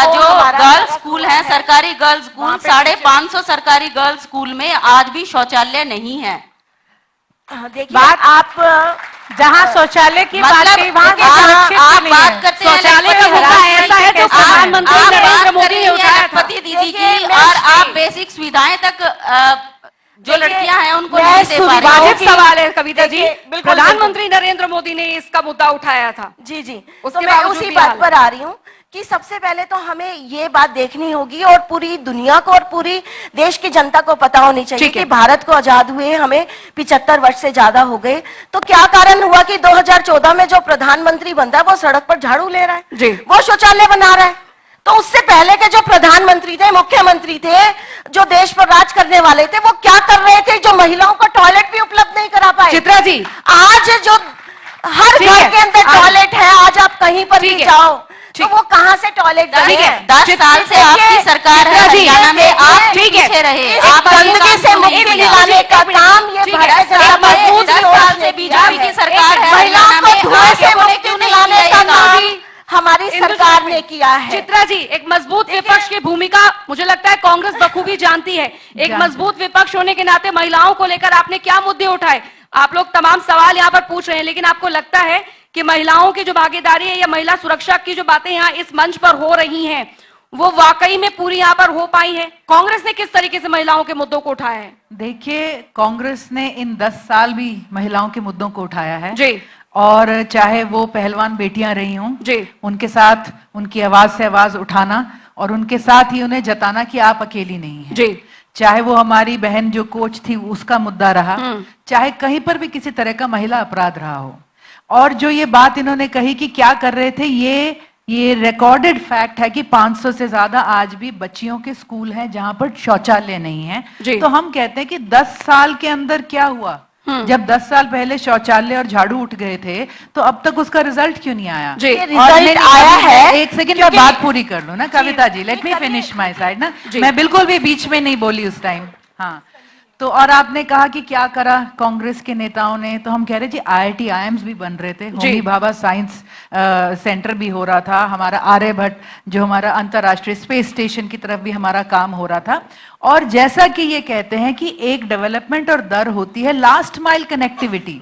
जो गर्ल्स स्कूल हैं, सरकारी गर्ल्स स्कूल, 550 सरकारी गर्ल्स स्कूल में आज भी शौचालय नहीं है। देखिए आप जहाँ शौचालय की बात मतलब कही वहाँ के आप बात करते हैं शौचालय का मुद्दा ऐसा है जो प्रधानमंत्री नरेंद्र मोदी ने उठाया था दीदी की, और आप बेसिक सुविधाएं तक जो लड़कियां हैं उनको नहीं दे पा रही। वाजिब सवाल है कविता जी, प्रधानमंत्री नरेंद्र मोदी ने इसका मुद्दा उठाया था। जी जी, उसके मैं उसी बात पर आ रही हूँ कि सबसे पहले तो हमें ये बात देखनी होगी और पूरी दुनिया को और पूरी देश की जनता को पता होनी चाहिए कि भारत को आजाद हुए हमें 75 वर्ष से ज्यादा हो गए, तो क्या कारण हुआ कि 2014 में जो प्रधानमंत्री बनता है वो सड़क पर झाड़ू ले रहा है, वो शौचालय बना रहा है। तो उससे पहले के जो प्रधानमंत्री थे, मुख्यमंत्री थे, जो देश पर राज करने वाले थे, वो क्या कर रहे थे? जो महिलाओं को टॉयलेट भी उपलब्ध नहीं करा पाए। चित्रा जी, आज जो हर घर के अंदर टॉयलेट है, आज आप कहीं पर भी जाओ तो वो कहाँ से टॉयलेट बने? 10 साल से आपकी सरकार है हरियाणा में, आप पीछे रहे। आप गंदगी से मुक्ति दिलाने का काम ये भारतीय जनता पार्टी 10 साल से बीजेपी की सरकार है हरियाणा में, धुएं से मुक्ति दिलाने का काम हमारी सरकार ने किया है। चित्रा जी, एक मजबूत विपक्ष की भूमिका मुझे लगता है कांग्रेस बखूबी जानती है। एक मजबूत विपक्ष होने के नाते महिलाओं को लेकर आपने क्या मुद्दे उठाए? आप लोग तमाम सवाल यहाँ पर पूछ रहे हैं, लेकिन आपको लगता है कि महिलाओं की जो भागीदारी है या महिला सुरक्षा की जो बातें यहाँ इस मंच पर हो रही हैं वो वाकई में पूरी यहाँ पर हो पाई है? कांग्रेस ने किस तरीके से महिलाओं के मुद्दों को उठाया है? देखिए, कांग्रेस ने इन 10 साल भी महिलाओं के मुद्दों को उठाया है जी, और चाहे वो पहलवान बेटियां रही हों जी, उनके साथ उनकी आवाज से आवाज उठाना और उनके साथ ही उन्हें जताना कि आप अकेली नहीं हैं जी, चाहे वो हमारी बहन जो कोच थी उसका मुद्दा रहा, चाहे कहीं पर भी किसी तरह का महिला अपराध रहा हो। और जो ये बात इन्होंने कही कि क्या कर रहे थे, ये रिकॉर्डेड फैक्ट है कि 500 से ज्यादा आज भी बच्चियों के स्कूल हैं जहां पर शौचालय नहीं है। तो हम कहते हैं कि 10 साल के अंदर क्या हुआ? जब 10 साल पहले शौचालय और झाड़ू उठ गए थे तो अब तक उसका रिजल्ट क्यों नहीं आया? रिजल्ट आया है। एक सेकंड में बात पूरी कर लूं ना Kavita ji, let me finish my side ना। मैं बिल्कुल भी बीच में नहीं बोली उस टाइम। हाँ, तो और आपने कहा कि क्या करा कांग्रेस के नेताओं ने, तो हम कह रहे जी IIT IIMs भी बन रहे थे, होमी भाभा साइंस सेंटर भी हो रहा था, हमारा आर्यभट्ट जो हमारा अंतर्राष्ट्रीय स्पेस स्टेशन की तरफ भी हमारा काम हो रहा था। और जैसा कि ये कहते हैं कि एक डेवलपमेंट और दर होती है लास्ट माइल कनेक्टिविटी,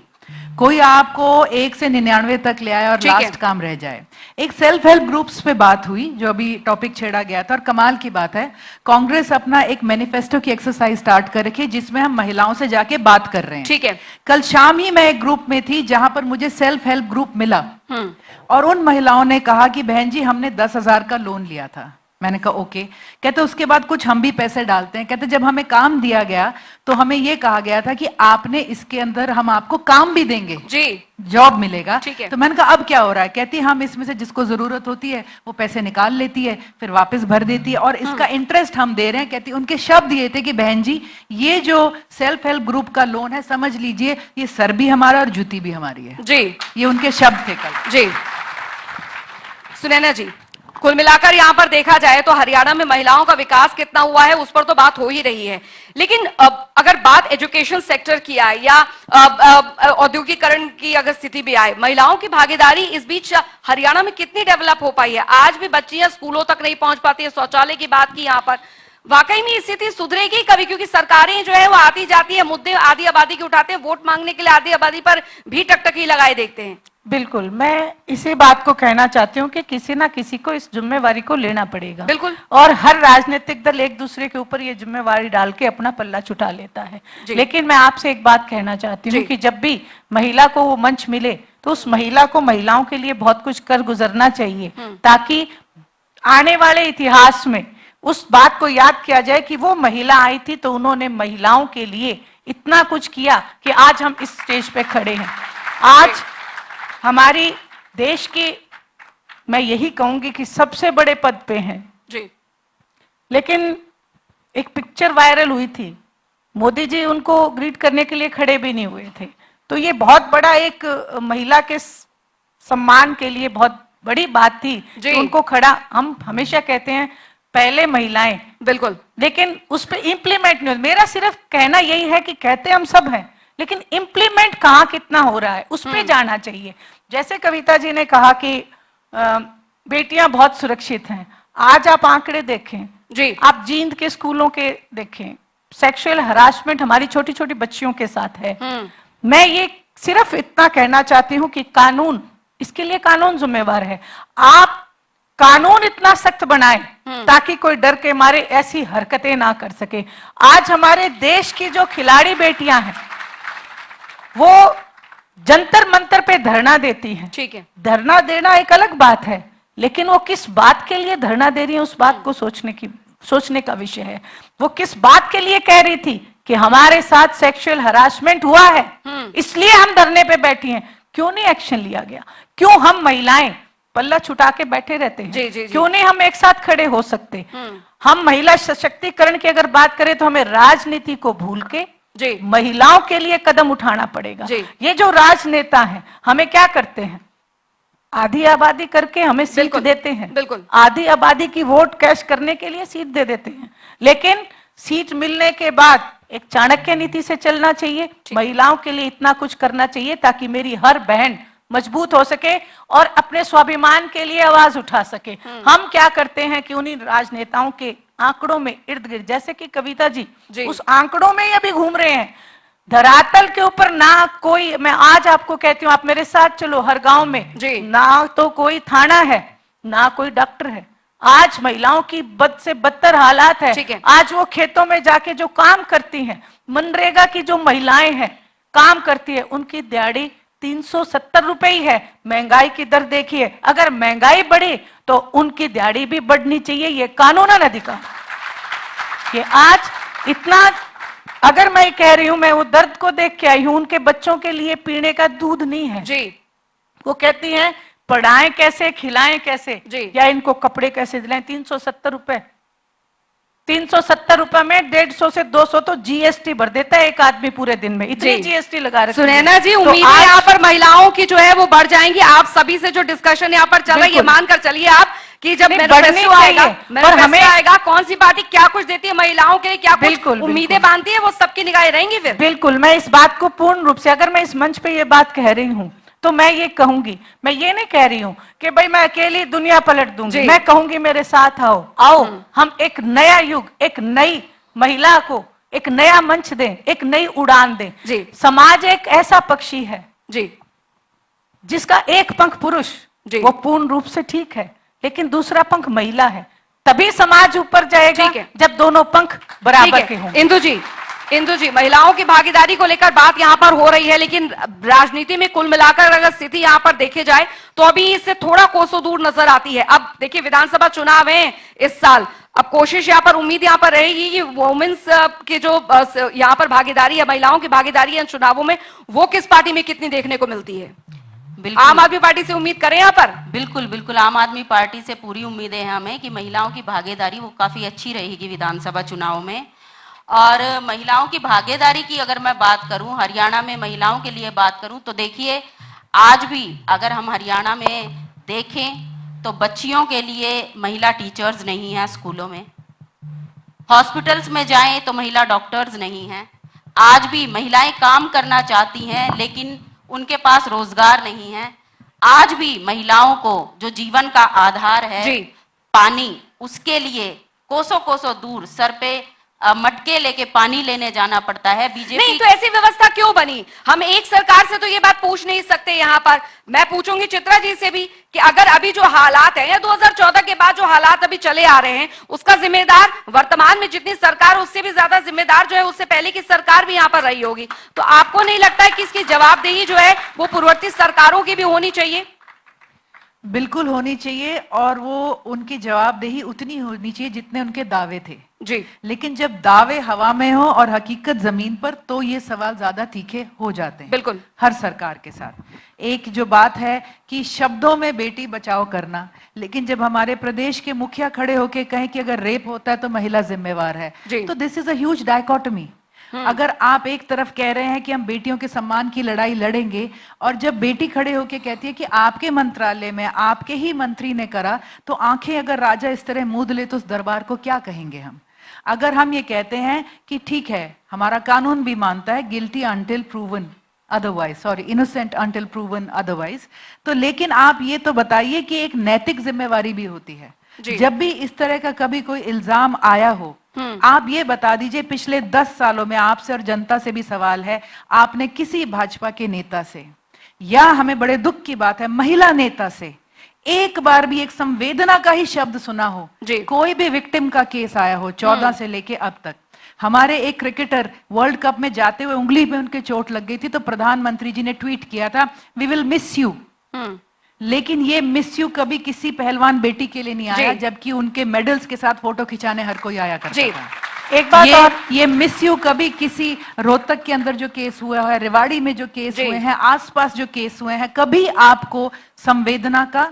कोई आपको 1 से 99 तक ले आए और लास्ट काम रह जाए। एक सेल्फ हेल्प ग्रुप्स पे बात हुई जो अभी टॉपिक छेड़ा गया था, और कमाल की बात है कांग्रेस अपना एक मैनिफेस्टो की एक्सरसाइज स्टार्ट कर रखी है जिसमें हम महिलाओं से जाके बात कर रहे हैं। ठीक है। कल शाम ही मैं एक ग्रुप में थी जहां पर मुझे सेल्फ हेल्प ग्रुप मिला और उन महिलाओं ने कहा कि बहन जी हमने 10,000 का लोन लिया था। मैंने कहा ओके। कहते उसके बाद कुछ हम भी पैसे डालते हैं। कहते जब हमें काम दिया गया तो हमें यह कहा गया था कि आपने इसके अंदर हम आपको काम भी देंगे, जी जॉब मिलेगा। तो मैंने कहा अब क्या हो रहा है? कहती हम इसमें से जिसको जरूरत होती है वो पैसे निकाल लेती है फिर वापस भर देती है और इसका इंटरेस्ट हम दे रहे हैं। कहती उनके शब्द ये थे कि बहन जी ये जो सेल्फ हेल्प ग्रुप का लोन है समझ लीजिए ये सर भी हमारा और जूती भी हमारी है। जी ये उनके शब्द थे कल। जी सुनैना जी, कुल मिलाकर यहाँ पर देखा जाए तो हरियाणा में महिलाओं का विकास कितना हुआ है उस पर तो बात हो ही रही है, लेकिन अगर बात एजुकेशन सेक्टर की आए या औद्योगिकरण की अगर स्थिति भी आए, महिलाओं की भागीदारी इस बीच हरियाणा में कितनी डेवलप हो पाई है? आज भी बच्चियां स्कूलों तक नहीं पहुंच पाती है। शौचालय की बात की यहाँ पर, वाकई में स्थिति सुधरेगी कभी? क्योंकि सरकारें जो है वो आती जाती है, मुद्दे आधी आबादी के उठाते हैं, वोट मांगने के लिए आधी आबादी पर भी टकटकी लगाए देखते हैं। बिल्कुल, मैं इसी बात को कहना चाहती हूँ कि किसी ना किसी को इस जिम्मेवारी को लेना पड़ेगा। बिल्कुल। और हर राजनीतिक दल एक दूसरे के ऊपर ये जिम्मेवारी डाल के अपना पल्ला छुटा लेता है। लेकिन मैं आपसे एक बात कहना चाहती हूँ कि जब भी महिला को वो मंच मिले तो उस महिला को महिलाओं के लिए बहुत कुछ कर गुजरना चाहिए ताकि आने वाले इतिहास में उस बात को याद किया जाए कि वो महिला आई थी तो उन्होंने महिलाओं के लिए इतना कुछ किया कि आज हम इस स्टेज पे खड़े हैं। आज हमारी देश की मैं यही कहूंगी कि सबसे बड़े पद पे हैं जी। लेकिन एक पिक्चर वायरल हुई थी, मोदी जी उनको ग्रीट करने के लिए खड़े भी नहीं हुए थे। तो ये बहुत बड़ा एक महिला के सम्मान के लिए बहुत बड़ी बात थी कि उनको खड़ा, हम हमेशा कहते हैं पहले महिलाएं, बिल्कुल, लेकिन उस पर इम्प्लीमेंट नहीं। मेरा सिर्फ कहना यही है कि कहते हम सब हैं लेकिन इम्प्लीमेंट कहाँ कितना हो रहा है उस पे जाना चाहिए। जैसे कविता जी ने कहा कि बेटियां बहुत सुरक्षित हैं, आज आप आंकड़े देखें जी, आप जींद के स्कूलों के देखें, सेक्सुअल हरासमेंट हमारी छोटी छोटी बच्चियों के साथ है। मैं ये सिर्फ इतना कहना चाहती हूँ कि कानून, इसके लिए कानून जिम्मेवार है। आप कानून इतना सख्त बनाएं ताकि कोई डर के मारे ऐसी हरकतें ना कर सके। आज हमारे देश की जो खिलाड़ी बेटियां हैं वो जंतर मंतर पे धरना देती हैं। ठीक है, धरना देना एक अलग बात है, लेकिन वो किस बात के लिए धरना दे रही है उस बात को सोचने का विषय है। वो किस बात के लिए कह रही थी कि हमारे साथ सेक्सुअल हरासमेंट हुआ है इसलिए हम धरने पे बैठी हैं। क्यों नहीं एक्शन लिया गया? क्यों हम महिलाएं पल्ला छुटा के बैठे रहते हैं? जी, जी, जी। क्यों नहीं हम एक साथ खड़े हो सकते? हम महिला सशक्तिकरण की अगर बात करें तो हमें राजनीति को भूल के महिलाओं के लिए कदम उठाना पड़ेगा। ये जो राजनेता हैं हमें क्या करते हैं? आधी आबादी करके हमें सीट देते हैं। बिल्कुल, आधी आबादी की वोट कैश करने के लिए सीट दे देते हैं, लेकिन सीट मिलने के बाद एक चाणक्य नीति से चलना चाहिए। महिलाओं के लिए इतना कुछ करना चाहिए ताकि मेरी हर बहन मजबूत हो सके और अपने स्वाभिमान के लिए आवाज उठा सके। हम क्या करते हैं कि उन्हीं राजनेताओं के आंकड़ों में इर्द गिर्द, जैसे कि कविता जी उस आंकड़ों में ही अभी घूम रहे हैं, धरातल के ऊपर ना कोई, मैं आज आपको कहती हूँ आप मेरे साथ चलो, हर गांव में ना तो कोई थाना है ना कोई डॉक्टर है। आज महिलाओं की बद से बदतर हालात है। आज वो खेतों में जाके जो काम करती हैं, मनरेगा की जो महिलाएं हैं काम करती है, उनकी दिहाड़ी 370 रुपए ही है। महंगाई की दर देखिए, अगर महंगाई बढ़े तो उनकी दिहाड़ी भी बढ़नी चाहिए, ये कानूनन अधिकार। ये आज इतना, अगर मैं कह रही हूं, मैं वो दर्द को देख के आई हूं, उनके बच्चों के लिए पीने का दूध नहीं है जी। वो कहती हैं पढ़ाएं कैसे, खिलाएं कैसे जी, या इनको कपड़े कैसे दिलाएं। 370 रुपए, 370 रुपए में 150 से 200 तो जीएसटी भर देता है एक आदमी पूरे दिन में। इतनी जीएसटी लगा रखी है। सुनैना जी, उम्मीद है यहाँ पर महिलाओं की जो है वो बढ़ जाएंगी। आप सभी से जो डिस्कशन यहाँ पर चल रहा है ये मानकर चलिए आप कि जब नहीं, मैनिफेस्टो बढ़नी आएगा, चाहिए। और मैनिफेस्टो हमें आएगा, कौन सी पार्टी क्या कुछ देती है महिलाओं के लिए, क्या कुछ बिल्कुल, उम्मीदें बांधती है, वो सबकी निगाहें रहेंगी फिर। बिल्कुल, मैं इस बात को पूर्ण रूप से, अगर मैं इस मंच पे ये बात कह रही हूँ तो मैं ये कहूंगी, मैं ये नहीं कह रही हूँ कि भाई मैं अकेली दुनिया पलट दूंगी, मैं कहूंगी मेरे साथ आओ, आओ हम एक नया युग, एक नई महिला को एक नया मंच दें, एक नई उड़ान दें। जी। समाज एक ऐसा पक्षी है जी, जिसका एक पंख पुरुष, जी। वो पूर्ण रूप से ठीक है, लेकिन दूसरा पंख महिला है, तभी समाज ऊपर जाएगा ठीक है। जब दोनों पंख बराबर के ठीक हों। है। इंदु जी, महिलाओं की भागीदारी को लेकर बात यहाँ पर हो रही है, लेकिन राजनीति में कुल मिलाकर अगर स्थिति यहाँ पर देखे जाए तो अभी इससे थोड़ा कोसों दूर नजर आती है। अब देखिए विधानसभा चुनाव है इस साल, अब कोशिश यहाँ पर, उम्मीद यहाँ पर रहेगी कि वुमेन्स के जो यहाँ पर भागीदारी है, महिलाओं की भागीदारी है चुनावों में, वो किस पार्टी में कितनी देखने को मिलती है। आम आदमी पार्टी से उम्मीद करें यहाँ पर? बिल्कुल बिल्कुल, आम आदमी पार्टी से पूरी उम्मीदें हैं हमें कि महिलाओं की भागीदारी वो काफी अच्छी रहेगी विधानसभा चुनाव में। और महिलाओं की भागीदारी की अगर मैं बात करूं, हरियाणा में महिलाओं के लिए बात करूं, तो देखिए आज भी अगर हम हरियाणा में देखें तो बच्चियों के लिए महिला टीचर्स नहीं है स्कूलों में, हॉस्पिटल्स में जाएं तो महिला डॉक्टर्स नहीं हैं। आज भी महिलाएं काम करना चाहती हैं लेकिन उनके पास रोजगार नहीं है। आज भी महिलाओं को जो जीवन का आधार है जी। पानी, उसके लिए कोसों कोसों दूर सर पे मटके लेके पानी लेने जाना पड़ता है। बीजेपी नहीं तो ऐसी व्यवस्था क्यों बनी? हम एक सरकार से तो ये बात पूछ नहीं सकते यहाँ पर। मैं पूछूंगी चित्रा जी से भी कि अगर अभी जो हालात हैं या 2014 के बाद जो हालात अभी चले आ रहे हैं, उसका जिम्मेदार वर्तमान में जितनी सरकार, उससे भी ज्यादा जिम्मेदार जो है उससे पहले की सरकार भी यहाँ पर रही होगी। तो आपको नहीं लगता है कि इसकी जवाबदेही जो है वो पूर्ववर्ती सरकारों की भी होनी चाहिए? बिल्कुल होनी चाहिए, और वो उनकी जवाबदेही उतनी होनी चाहिए जितने उनके दावे थे जी। लेकिन जब दावे हवा में हो और हकीकत जमीन पर, तो ये सवाल ज्यादा तीखे हो जाते हैं। बिल्कुल। हर सरकार के साथ एक जो बात है कि शब्दों में बेटी बचाओ करना, लेकिन जब हमारे प्रदेश के मुखिया खड़े होके कहें कि अगर रेप होता है तो महिला जिम्मेवार है, तो this is a huge dichotomy. अगर आप एक तरफ कह रहे हैं कि हम बेटियों के सम्मान की लड़ाई लड़ेंगे, और जब बेटी खड़े होके कहती है कि आपके मंत्रालय में आपके ही मंत्री ने करा, तो आंखें अगर राजा इस तरह मूंद ले तो उस दरबार को क्या कहेंगे हम। अगर हम ये कहते हैं कि ठीक है, हमारा कानून भी मानता है guilty until proven otherwise, sorry innocent until proven otherwise, तो लेकिन आप ये तो बताइए कि एक नैतिक जिम्मेवारी भी होती है। जब भी इस तरह का कभी कोई इल्जाम आया हो, आप ये बता दीजिए पिछले 10 सालों में, आपसे और जनता से भी सवाल है, आपने किसी भाजपा के नेता से, या हमें बड़े दुख की बात है महिला नेता से, एक बार भी एक संवेदना का ही शब्द सुना हो? कोई भी विक्टिम का केस आया हो 14 से लेके अब तक? हमारे एक क्रिकेटर वर्ल्ड कप में जाते हुए उंगली पे उनके चोट लग गई थी, तो प्रधानमंत्री जी ने ट्वीट किया था वी विल मिस यू, लेकिन ये मिस यू कभी किसी पहलवान बेटी के लिए नहीं आया, जबकि उनके मेडल्स के साथ फोटो खिंचाने हर कोई आया करता था। एक बात और, ये मिस यू कभी किसी रोहतक के अंदर जो केस हुआ है, रेवाड़ी में जो केस हुए हैं, आसपास जो केस हुए हैं, कभी आपको संवेदना का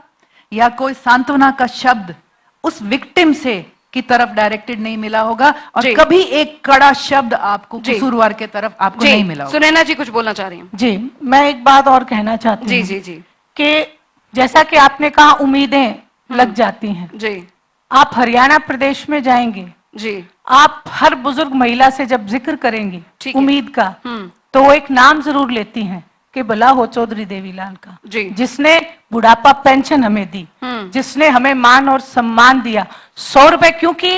या कोई सांत्वना का शब्द उस विक्टिम से की तरफ डायरेक्टेड नहीं मिला होगा, और कभी एक कड़ा शब्द आपको कसूरवार के तरफ आपको नहीं मिला होगा। सुनैना जी कुछ बोलना चाह रही हूँ। जी, मैं एक बात और कहना चाहती हूँ। जी कि जैसा कि आपने कहा उम्मीदें लग जाती हैं। जी। आप हरियाणा प्रदेश में जाएंगे जी, आप हर बुजुर्ग महिला से जब जिक्र करेंगी उम्मीद का, तो वो एक नाम जरूर लेती हैं कि भला हो चौधरी देवीलाल का, जिसने बुढ़ापा पेंशन हमें दी, जिसने हमें मान और सम्मान दिया 100 रुपए, क्योंकि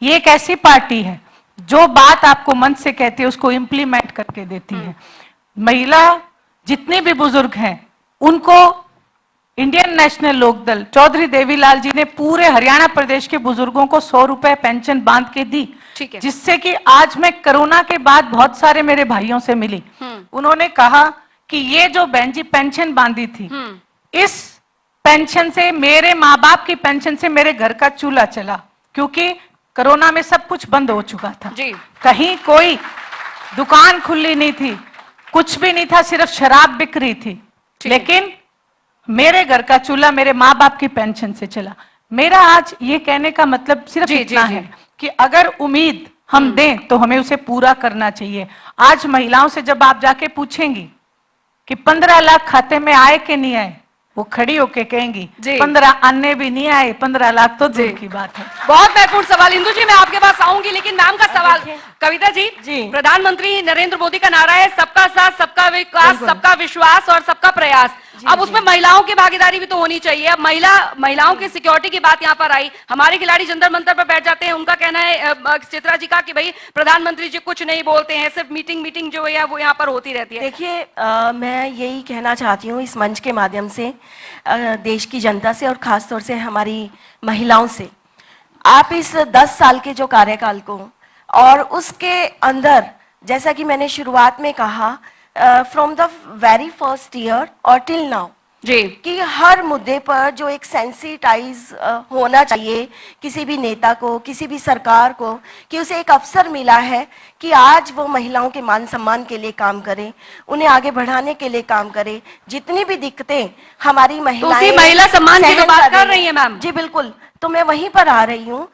ये एक ऐसी पार्टी है जो बात आपको मन से कहती है उसको इम्प्लीमेंट करके देती है। महिला जितने भी बुजुर्ग हैं उनको इंडियन नेशनल लोकदल चौधरी देवीलाल जी ने पूरे हरियाणा प्रदेश के बुजुर्गों को 100 रुपए पेंशन बांध के दी, जिससे कि आज मैं कोरोना के बाद बहुत सारे मेरे भाइयों से मिली, उन्होंने कहा कि ये जो बहन जी पेंशन बांधी थी, इस पेंशन से, मेरे माँ बाप की पेंशन से मेरे घर का चूल्हा चला, क्योंकि कोरोना में सब कुछ बंद हो चुका था। कहीं कोई दुकान खुली नहीं थी, कुछ भी नहीं था, सिर्फ शराब बिक रही थी, लेकिन मेरे घर का चूल्हा मेरे माँ बाप की पेंशन से चला। मेरा आज ये कहने का मतलब सिर्फ इतना है कि अगर उम्मीद हम दें तो हमें उसे पूरा करना चाहिए। आज महिलाओं से जब आप जाके पूछेंगी कि 15 लाख खाते में आए कि नहीं आए, वो खड़ी होके कहेंगी जी। 15 अन्य भी नहीं आए, 15 लाख तो दूर की बात है। बहुत महत्वपूर्ण सवाल। इंदु जी मैं आपके पास आऊंगी, लेकिन मैम का सवाल कविता जी, प्रधानमंत्री नरेंद्र मोदी का नारा है सबका साथ, सबका विकास, सबका विश्वास और सबका प्रयास। अब उसमें महिलाओं की भागीदारी भी तो होनी चाहिए। अब महिलाओं की सिक्योरिटी की बात यहाँ पर आई, हमारे खिलाड़ी जंतर मंतर पर बैठ जाते हैं, उनका कहना है चित्रा जी का कि भाई प्रधानमंत्री जी कुछ नहीं बोलते हैं, सिर्फ मीटिंग जो है वो यहाँ पर होती रहती है। देखिए मैं यही कहना चाहती हूँ इस मंच के माध्यम से देश की जनता से और खास तौर से हमारी महिलाओं से, आप इस 10 साल के जो कार्यकाल को और उसके अंदर जैसा कि मैंने शुरुआत में कहा from the very first year और टिल नाउ जी, कि हर मुद्दे पर जो एक सेंसिटाइज होना चाहिए किसी भी नेता को, किसी भी सरकार को, कि उसे एक अवसर मिला है कि आज वो महिलाओं के मान सम्मान के लिए काम करे, उन्हें आगे बढ़ाने के लिए काम करे। जितनी भी दिक्कतें हमारी महिलाएं महिला सम्मान की तो सहन बात कर रही है मैम। जी बिल्कुल, तो मैं वहीं पर आ रही हूँ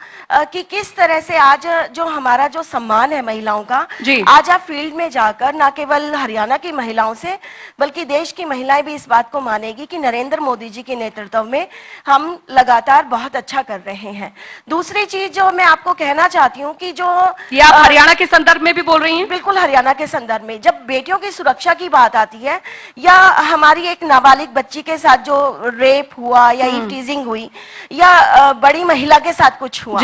कि किस तरह से आज जो हमारा जो सम्मान है महिलाओं का, आज आप फील्ड में जाकर न केवल हरियाणा की महिलाओं से बल्कि देश की महिलाएं भी इस बात को मानेगी कि नरेंद्र मोदी जी के नेतृत्व में हम लगातार बहुत अच्छा कर रहे हैं। दूसरी चीज जो मैं आपको कहना चाहती हूँ कि जो आप हरियाणा के संदर्भ में भी बोल रही हैं? बिल्कुल हरियाणा के संदर्भ में जब बेटियों की सुरक्षा की बात आती है या हमारी एक नाबालिग बच्ची के साथ जो रेप हुआ या ईव टीजिंग हुई या बड़ी महिला के साथ कुछ हुआ,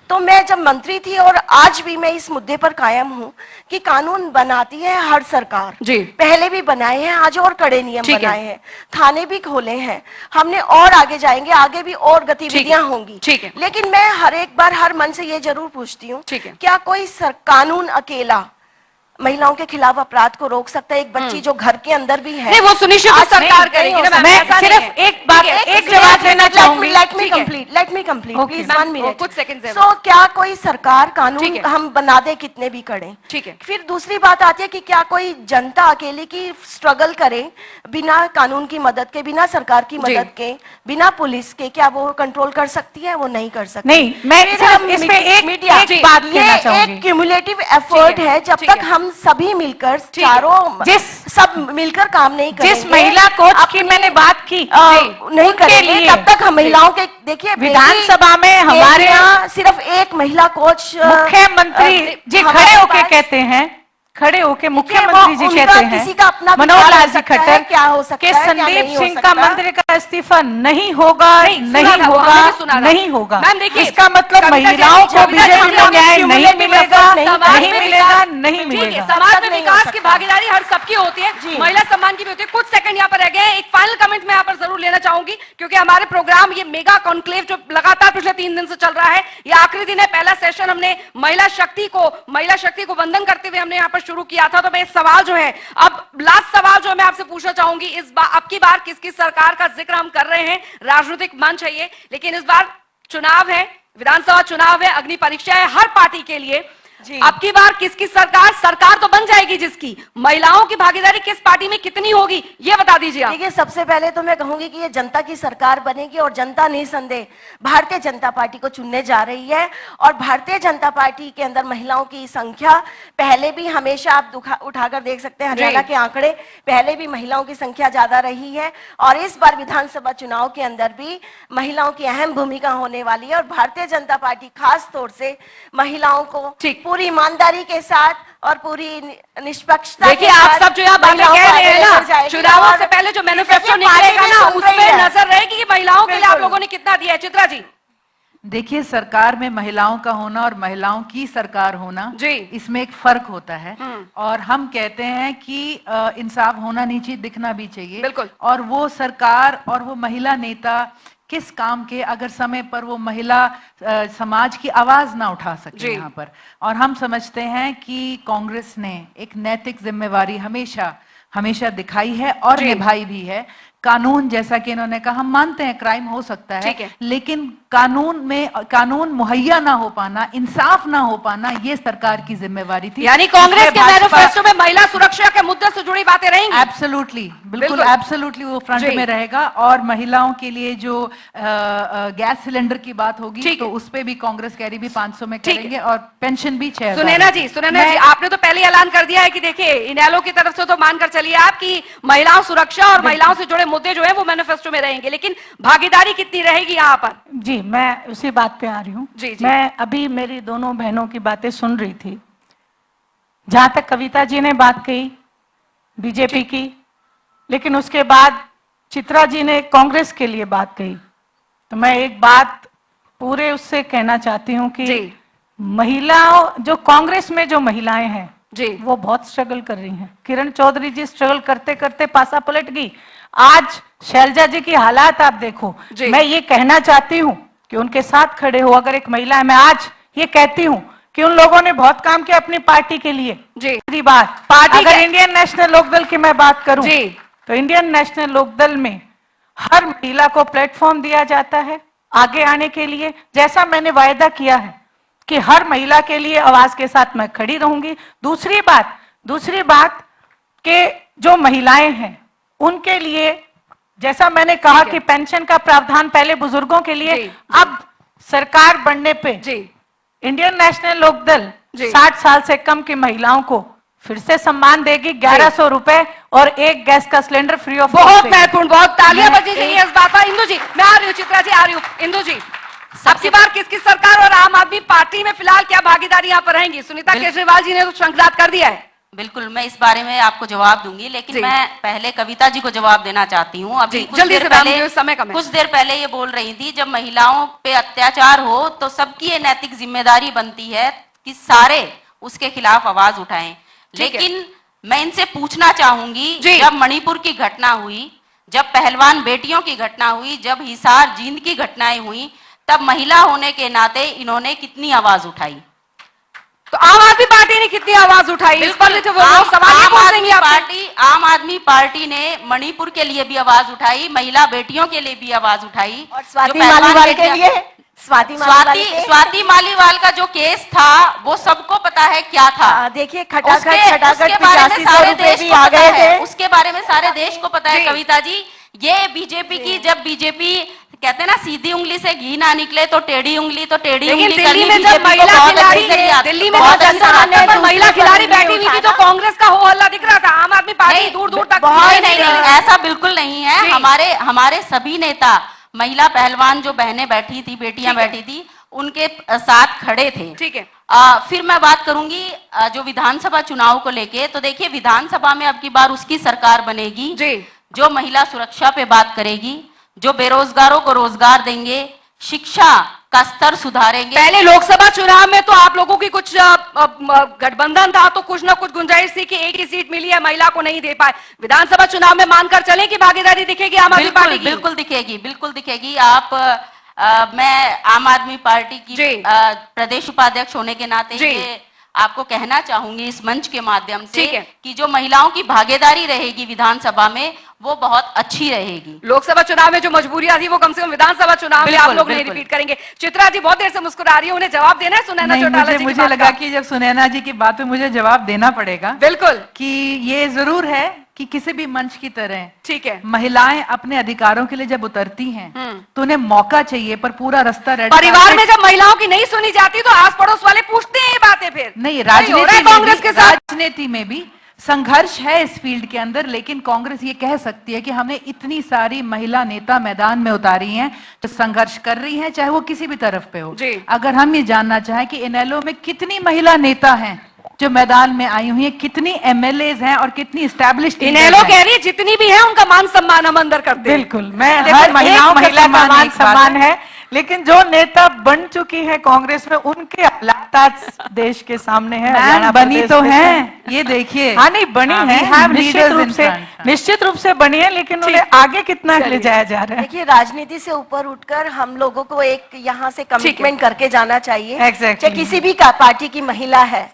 तो मैं जब मंत्री थी और आज भी मैं इस मुद्दे पर कायम हूं कि कानून बनाती है हर सरकार, पहले भी बनाए हैं, आज और कड़े नियम बनाए हैं, थाने भी खोले हैं, हमने और आगे जाएंगे, आगे भी और गतिविधियां होंगी। लेकिन मैं हर एक बार हर मन से ये जरूर पूछती हूँ, क्या कोई कानून अकेला महिलाओं के खिलाफ अपराध को रोक सकता है? एक बच्ची जो घर के अंदर भी है, नहीं, वो सुनिश्चित सरकार करेगी ना। मैं सिर्फ एक बात, एक जवाब देना चाहूंगी। Let me complete please, 1 minute. कुछ सेकंड। सो क्या कोई सरकार कानून हम बना दे कितने भी कड़े, ठीक है। फिर दूसरी बात आती है कि क्या कोई जनता अकेले की स्ट्रगल करे बिना कानून की मदद के, बिना सरकार की मदद के, बिना पुलिस के, क्या वो कंट्रोल कर सकती है? वो नहीं कर सकती। नहीं, मैं सिर्फ इस पे एक बात कहना चाहूंगी। एक क्यूमुलेटिव एफर्ट है, जब तक हम सभी मिलकर चारों सब मिलकर काम नहीं करेंगे, जिस महिला कोच की मैंने बात की नहीं करेंगे, तब तक हम महिलाओं के, देखिए विधानसभा में हमारे यहाँ सिर्फ एक महिला कोच मुख्यमंत्री जी खड़े होके कहते हैं, खड़े होके मुख्यमंत्री जी कहते हैं मनोहर लाल जी खट्टर क्या हो सकता कि है, संदीप सिंह का मंत्री का इस्तीफा नहीं होगा, नहीं होगा। इसका मतलब महिलाओं को बीजेपी में न्याय नहीं मिलेगा, नहीं मिलेगा। समाज में विकास की भागीदारी हर सबकी होती है, महिला सम्मान की भी होती है। कुछ सेकंड यहाँ पर रह गए, एक फाइनल कमेंट मैं यहाँ पर जरूर लेना चाहूंगी, क्योंकि हमारे प्रोग्राम ये मेगा कॉन्क्लेव जो लगातार पिछले 3 दिन से चल रहा है, ये आखिरी दिन है। पहला सेशन हमने महिला शक्ति को वंदन करते हुए हमने यहाँ पर शुरू किया था। तो मैं सवाल जो है, अब लास्ट सवाल जो मैं आपसे पूछना चाहूंगी, इस बार अब की बार किसकी सरकार का जिक्र हम कर रहे हैं, राजनीतिक मंच है ये, लेकिन इस बार चुनाव है, विधानसभा चुनाव है, अग्नि परीक्षा है हर पार्टी के लिए। अब की बार किसकी सरकार तो बन जाएगी जिसकी, महिलाओं की भागीदारी किस पार्टी में कितनी होगी ये बता दीजिए आप। देखिए, सबसे पहले तो मैं कहूंगी कि ये जनता की सरकार बनेगी और जनता निसंदेह भारतीय जनता पार्टी को चुनने जा रही है। और भारतीय जनता पार्टी के अंदर महिलाओं की संख्या पहले भी, हमेशा आप उठाकर देख सकते हैं हरियाणा के आंकड़े, पहले भी महिलाओं की संख्या ज्यादा रही है और इस बार विधानसभा चुनाव के अंदर भी महिलाओं की अहम भूमिका होने वाली है। और भारतीय जनता पार्टी खास तौर से महिलाओं को पूरी ईमानदारी के साथ और पूरी निष्पक्षता, देखिए आप सब जो यहाँ बातें कह रहे हैं ना, चुनावों से पहले जो मैनिफेस्टो निकलेगा ना, उसमें नजर रहेगी कि महिलाओं के लिए आप लोगों ने कितना दिया है। चित्रा जी, देखिए, सरकार में महिलाओं का होना और महिलाओं की सरकार होना, इसमें एक फर्क होता है। और हम कहते हैं कि इंसाफ होना नहीं चाहिए, दिखना भी चाहिए। बिल्कुल। और वो सरकार और वो महिला नेता किस काम के, अगर समय पर वो महिला समाज की आवाज ना उठा सके यहाँ पर। और हम समझते हैं कि कांग्रेस ने एक नैतिक जिम्मेवारी हमेशा दिखाई है और निभाई भी है। कानून, जैसा कि इन्होंने कहा, हम मानते हैं क्राइम हो सकता है, लेकिन कानून मुहैया ना हो पाना, इंसाफ ना हो पाना, ये सरकार की जिम्मेवारी थी। यानी कांग्रेस के मैनिफेस्टो में महिला सुरक्षा के मुद्दे से जुड़ी बातें रहेंगी। एब्सोल्युटली, बिल्कुल एब्सोल्युटली वो फ्रंट में रहेगा। और महिलाओं के लिए जो गैस सिलेंडर की बात होगी तो उस पे भी कांग्रेस कह रही भी 500 में करेंगे और पेंशन भी 6000। सुनैना जी, आपने तो पहले ऐलान कर दिया है कि देखिए इनेलो की तरफ से तो मानकर चलिए आप कि महिलाओं सुरक्षा और महिलाओं से जुड़े मुद्दे जो है वो मैनिफेस्टो में रहेंगे, लेकिन भागीदारी कितनी रहेगी यहाँ पर? जी, मैं उसी बात पे आ रही हूँ। मैं अभी मेरी दोनों बहनों की बातें सुन रही थी। जहां तक कविता जी ने बात कही बीजेपी की, लेकिन उसके बाद चित्रा जी ने कांग्रेस के लिए बात कही, तो मैं एक बात पूरे उससे कहना चाहती हूँ कि महिलाओं, जो कांग्रेस में जो महिलाएं हैं जी, वो बहुत स्ट्रगल कर रही हैं। किरण चौधरी जी स्ट्रगल करते करते पासा पलट गई। आज शैलजा जी की हालात आप देखो। मैं ये कहना चाहती हूँ कि उनके साथ खड़े हो अगर एक महिला है। मैं आज ये कहती हूँ कि उन लोगों ने बहुत काम किया अपनी पार्टी के लिए। जी बात पार्टी, अगर इंडियन नेशनल लोकदल की मैं बात करूं तो इंडियन नेशनल लोकदल में हर महिला को प्लेटफॉर्म दिया जाता है आगे आने के लिए। जैसा मैंने वायदा किया है कि हर महिला के लिए आवाज के साथ मैं खड़ी रहूंगी। दूसरी बात कि जो महिलाएं हैं उनके लिए, जैसा मैंने कहा कि पेंशन का प्रावधान पहले बुजुर्गों के लिए, अब सरकार बनने पे इंडियन नेशनल लोकदल 60 साल से कम की महिलाओं को फिर से सम्मान देगी। 1100 रुपए और एक गैस का सिलेंडर फ्री ऑफ। बहुत महत्वपूर्ण, बहुत तालियां बजनी चाहिए इस बात पर। इंदु जी, मैं आ रही हूँ, चित्रा जी आ रही हूँ। इंदु जी, सबकी बार किसकी सरकार और आम आदमी पार्टी में फिलहाल क्या भागीदारी यहाँ पर रहेंगी? सुनीता केजरीवाल जी ने तो शंखनाद कर दिया है। बिल्कुल, मैं इस बारे में आपको जवाब दूंगी, लेकिन मैं पहले कविता जी को जवाब देना चाहती हूँ। अभी कुछ देर पहले ये बोल रही थी, जब महिलाओं पे अत्याचार हो तो सबकी ये नैतिक जिम्मेदारी बनती है कि सारे उसके खिलाफ आवाज उठाएं। लेकिन मैं इनसे पूछना चाहूंगी, जब मणिपुर की घटना हुई, जब पहलवान बेटियों की घटना हुई, जब हिसार जींद की घटनाएं हुई, तब महिला होने के नाते इन्होंने कितनी आवाज उठाई? तो आम आदमी पार्टी ने कितनी आवाज उठाई? इस पर भी तो आम आदमी पार्टी ने मणिपुर के लिए भी आवाज उठाई, महिला बेटियों के लिए भी आवाज उठाई, और स्वाति मालीवाल के लिए स्वाति मालीवाल का जो केस था वो सबको पता है क्या था। देखिए उसके बारे में सारे देश को पता है, उसके बारे में सारे देश को पता है। कविता जी, ये बीजेपी की, जब बीजेपी कहते हैं ना सीधी उंगली से घी ना निकले तो टेढ़ी उंगली करनी दिल्ली में जब महिला खिलाड़ी बैठी हुई थी तो कांग्रेस का हो हल्ला दिख रहा था। आम आदमी पार्टी दूर दूर तक नहीं, ऐसा बिल्कुल नहीं है। हमारे सभी नेता, महिला पहलवान जो बहनें बैठी थी, बेटियां बैठी थी, उनके साथ खड़े थे। ठीक है। फिर मैं बात करूंगी जो विधानसभा चुनाव को लेके। तो देखिए, विधानसभा में अब की बार उसकी सरकार बनेगी जो महिला सुरक्षा पे बात करेगी, जो बेरोजगारों को रोजगार देंगे, शिक्षा का स्तर सुधारेंगे। पहले लोकसभा चुनाव में तो आप लोगों की कुछ गठबंधन था तो कुछ ना कुछ गुंजाइश थी कि एक ही सीट मिली है, महिला को नहीं दे पाए। विधानसभा चुनाव में मानकर चलें कि भागीदारी दिखेगी आम आदमी पार्टी की? बिल्कुल दिखेगी। मैं आम आदमी पार्टी की प्रदेश उपाध्यक्ष होने के नाते ये आपको कहना चाहूंगी इस मंच के माध्यम से कि जो महिलाओं की भागीदारी रहेगी विधानसभा में वो बहुत अच्छी रहेगी। लोकसभा चुनाव में जो मजबूरियां थी वो कम से कम विधानसभा चुनाव में आप लोग नहीं रिपीट करेंगे। चित्रा जी बहुत देर से मुस्कुरा रही है, उन्हें जवाब देना है सुनैना चौटाला जी की मुझे लगा कि जब सुनैना जी की बात पे मुझे जवाब देना पड़ेगा। बिल्कुल, कि ये जरूर है कि किसी भी मंच की तरह ठीक है, महिलाएं अपने अधिकारों के लिए जब उतरती हैं तो उन्हें मौका चाहिए, पर पूरा रास्ता रेड परिवार में जब महिलाओं की नहीं सुनी जाती तो आस पड़ोस वाले पूछते हैं ये बातें। फिर नहीं, राजनीति में भी संघर्ष है इस फील्ड के अंदर, लेकिन कांग्रेस ये कह सकती है कि हमने इतनी सारी महिला नेता मैदान में उतारी हैं जो संघर्ष कर रही हैं, चाहे वो किसी भी तरफ पे हो। अगर हम ये जानना चाहें कि इनेलो में कितनी महिला नेता हैं जो मैदान में आई हुई हैं, कितनी एमएलएज हैं और कितनी एस्टैब्लिश्ड, इनेलो कह रही है जितनी भी है उनका मान सम्मान हम अंदर करते हैं। बिल्कुल, मैं हर महिला का मान सम्मान है, लेकिन जो नेता बन चुकी है कांग्रेस में उनके हालात आज देश के सामने है। बनी तो है, ये देखिए। हाँ, नहीं बनी है, निश्चित रूप से बनी है, लेकिन उन्हें आगे कितना ले जाया जा रहा है। देखिए, राजनीति से ऊपर उठकर हम लोगों को एक यहाँ से कमिटमेंट करके जाना चाहिए। चाहे किसी भी पार्टी की महिला है,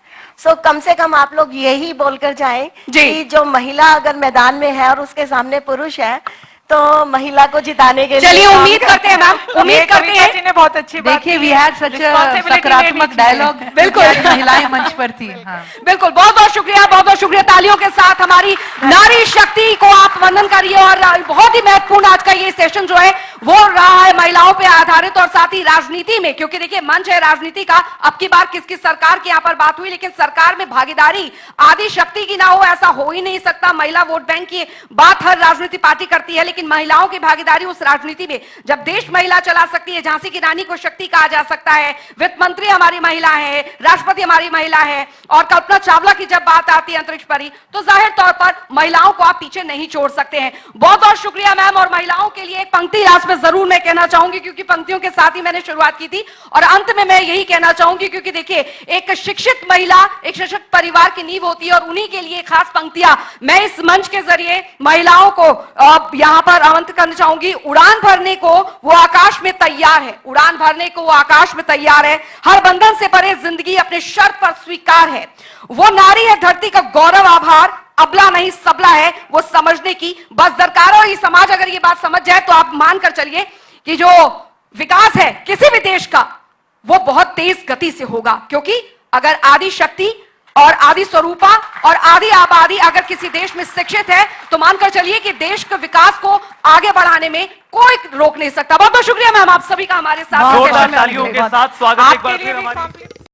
कम से कम आप लोग यही बोलकर जाएं कि जो महिला अगर मैदान में है और उसके सामने पुरुष है तो महिला को जिताने के लिए चलिए उम्मीद करते हैं मैम, उम्मीद करते कविता हैं। जी ने बहुत अच्छी बात देखिए की वी है। हैड सच Responsibility सकारात्मक लेनी चाहिए। डायलॉग, बिल्कुल। आज महिलाएं मंच पर थी। हाँ। बिल्कुल, बहुत बहुत शुक्रिया, बहुत बहुत शुक्रिया। तालियों के साथ हमारी नारी शक्ति को आप वंदन करिए। और बहुत ही महत्वपूर्ण आज का ये सेशन जो है वो रहा है महिलाओं पे आधारित, और साथ ही राजनीति में, क्योंकि देखिए मंच है राजनीति का। अब की बार किसकी सरकार की यहाँ पर बात हुई, लेकिन सरकार में भागीदारी आदि शक्ति की ना हो ऐसा हो ही नहीं सकता। महिला वोट बैंक की बात हर राजनीति पार्टी करती है, लेकिन महिलाओं की भागीदारी उस राजनीति में, जब देश महिला चला सकती है, झांसी की रानी को शक्ति कहा जा सकता है, वित्त मंत्री हमारी महिला है, राष्ट्रपति हमारी महिला है, और कल्पना चावला की जब बात आती है अंतरिक्ष परी, तो जाहिर तौर पर महिलाओं को आप पीछे नहीं छोड़ सकते हैं। बहुत बहुत शुक्रिया मैम। और महिलाओं के लिए एक पंक्ति लास्ट में जरूर मैं कहना चाहूंगी, क्योंकि पंक्तियों के साथ ही मैंने शुरुआत की थी, और अंत में मैं यही कहना चाहूंगी, क्योंकि देखिए एक शिक्षित महिला एक सशक्त परिवार की नींव होती है, और उन्हीं के लिए खास पंक्तियां मैं इस मंच के जरिए महिलाओं को यहां पर आमंत्रित करना चाहूंगी। उड़ान भरने को वो आकाश में तैयार है, उड़ान भरने को वो आकाश में तैयार है, हर बंधन से परे जिंदगी अपने शर्त पर स्वीकार है, वो नारी है धरती का गौरव आभार, अबला नहीं सबला है वो समझने की बस दरकार है। और ये समाज अगर ये बात समझ जाए तो आप मानकर चलिए कि जो विकास है किसी भी देश का वो बहुत तेज गति से होगा, क्योंकि अगर आदि शक्ति और आदि स्वरूपा और आदि आबादी अगर किसी देश में शिक्षित है तो मानकर चलिए कि देश के विकास को आगे बढ़ाने में कोई रोक नहीं सकता। बहुत बहुत शुक्रिया मैम आप सभी का हमारे साथ जोरदार तालियों के साथ स्वागत एक बार आपके लिए फिर भी हमारी काफी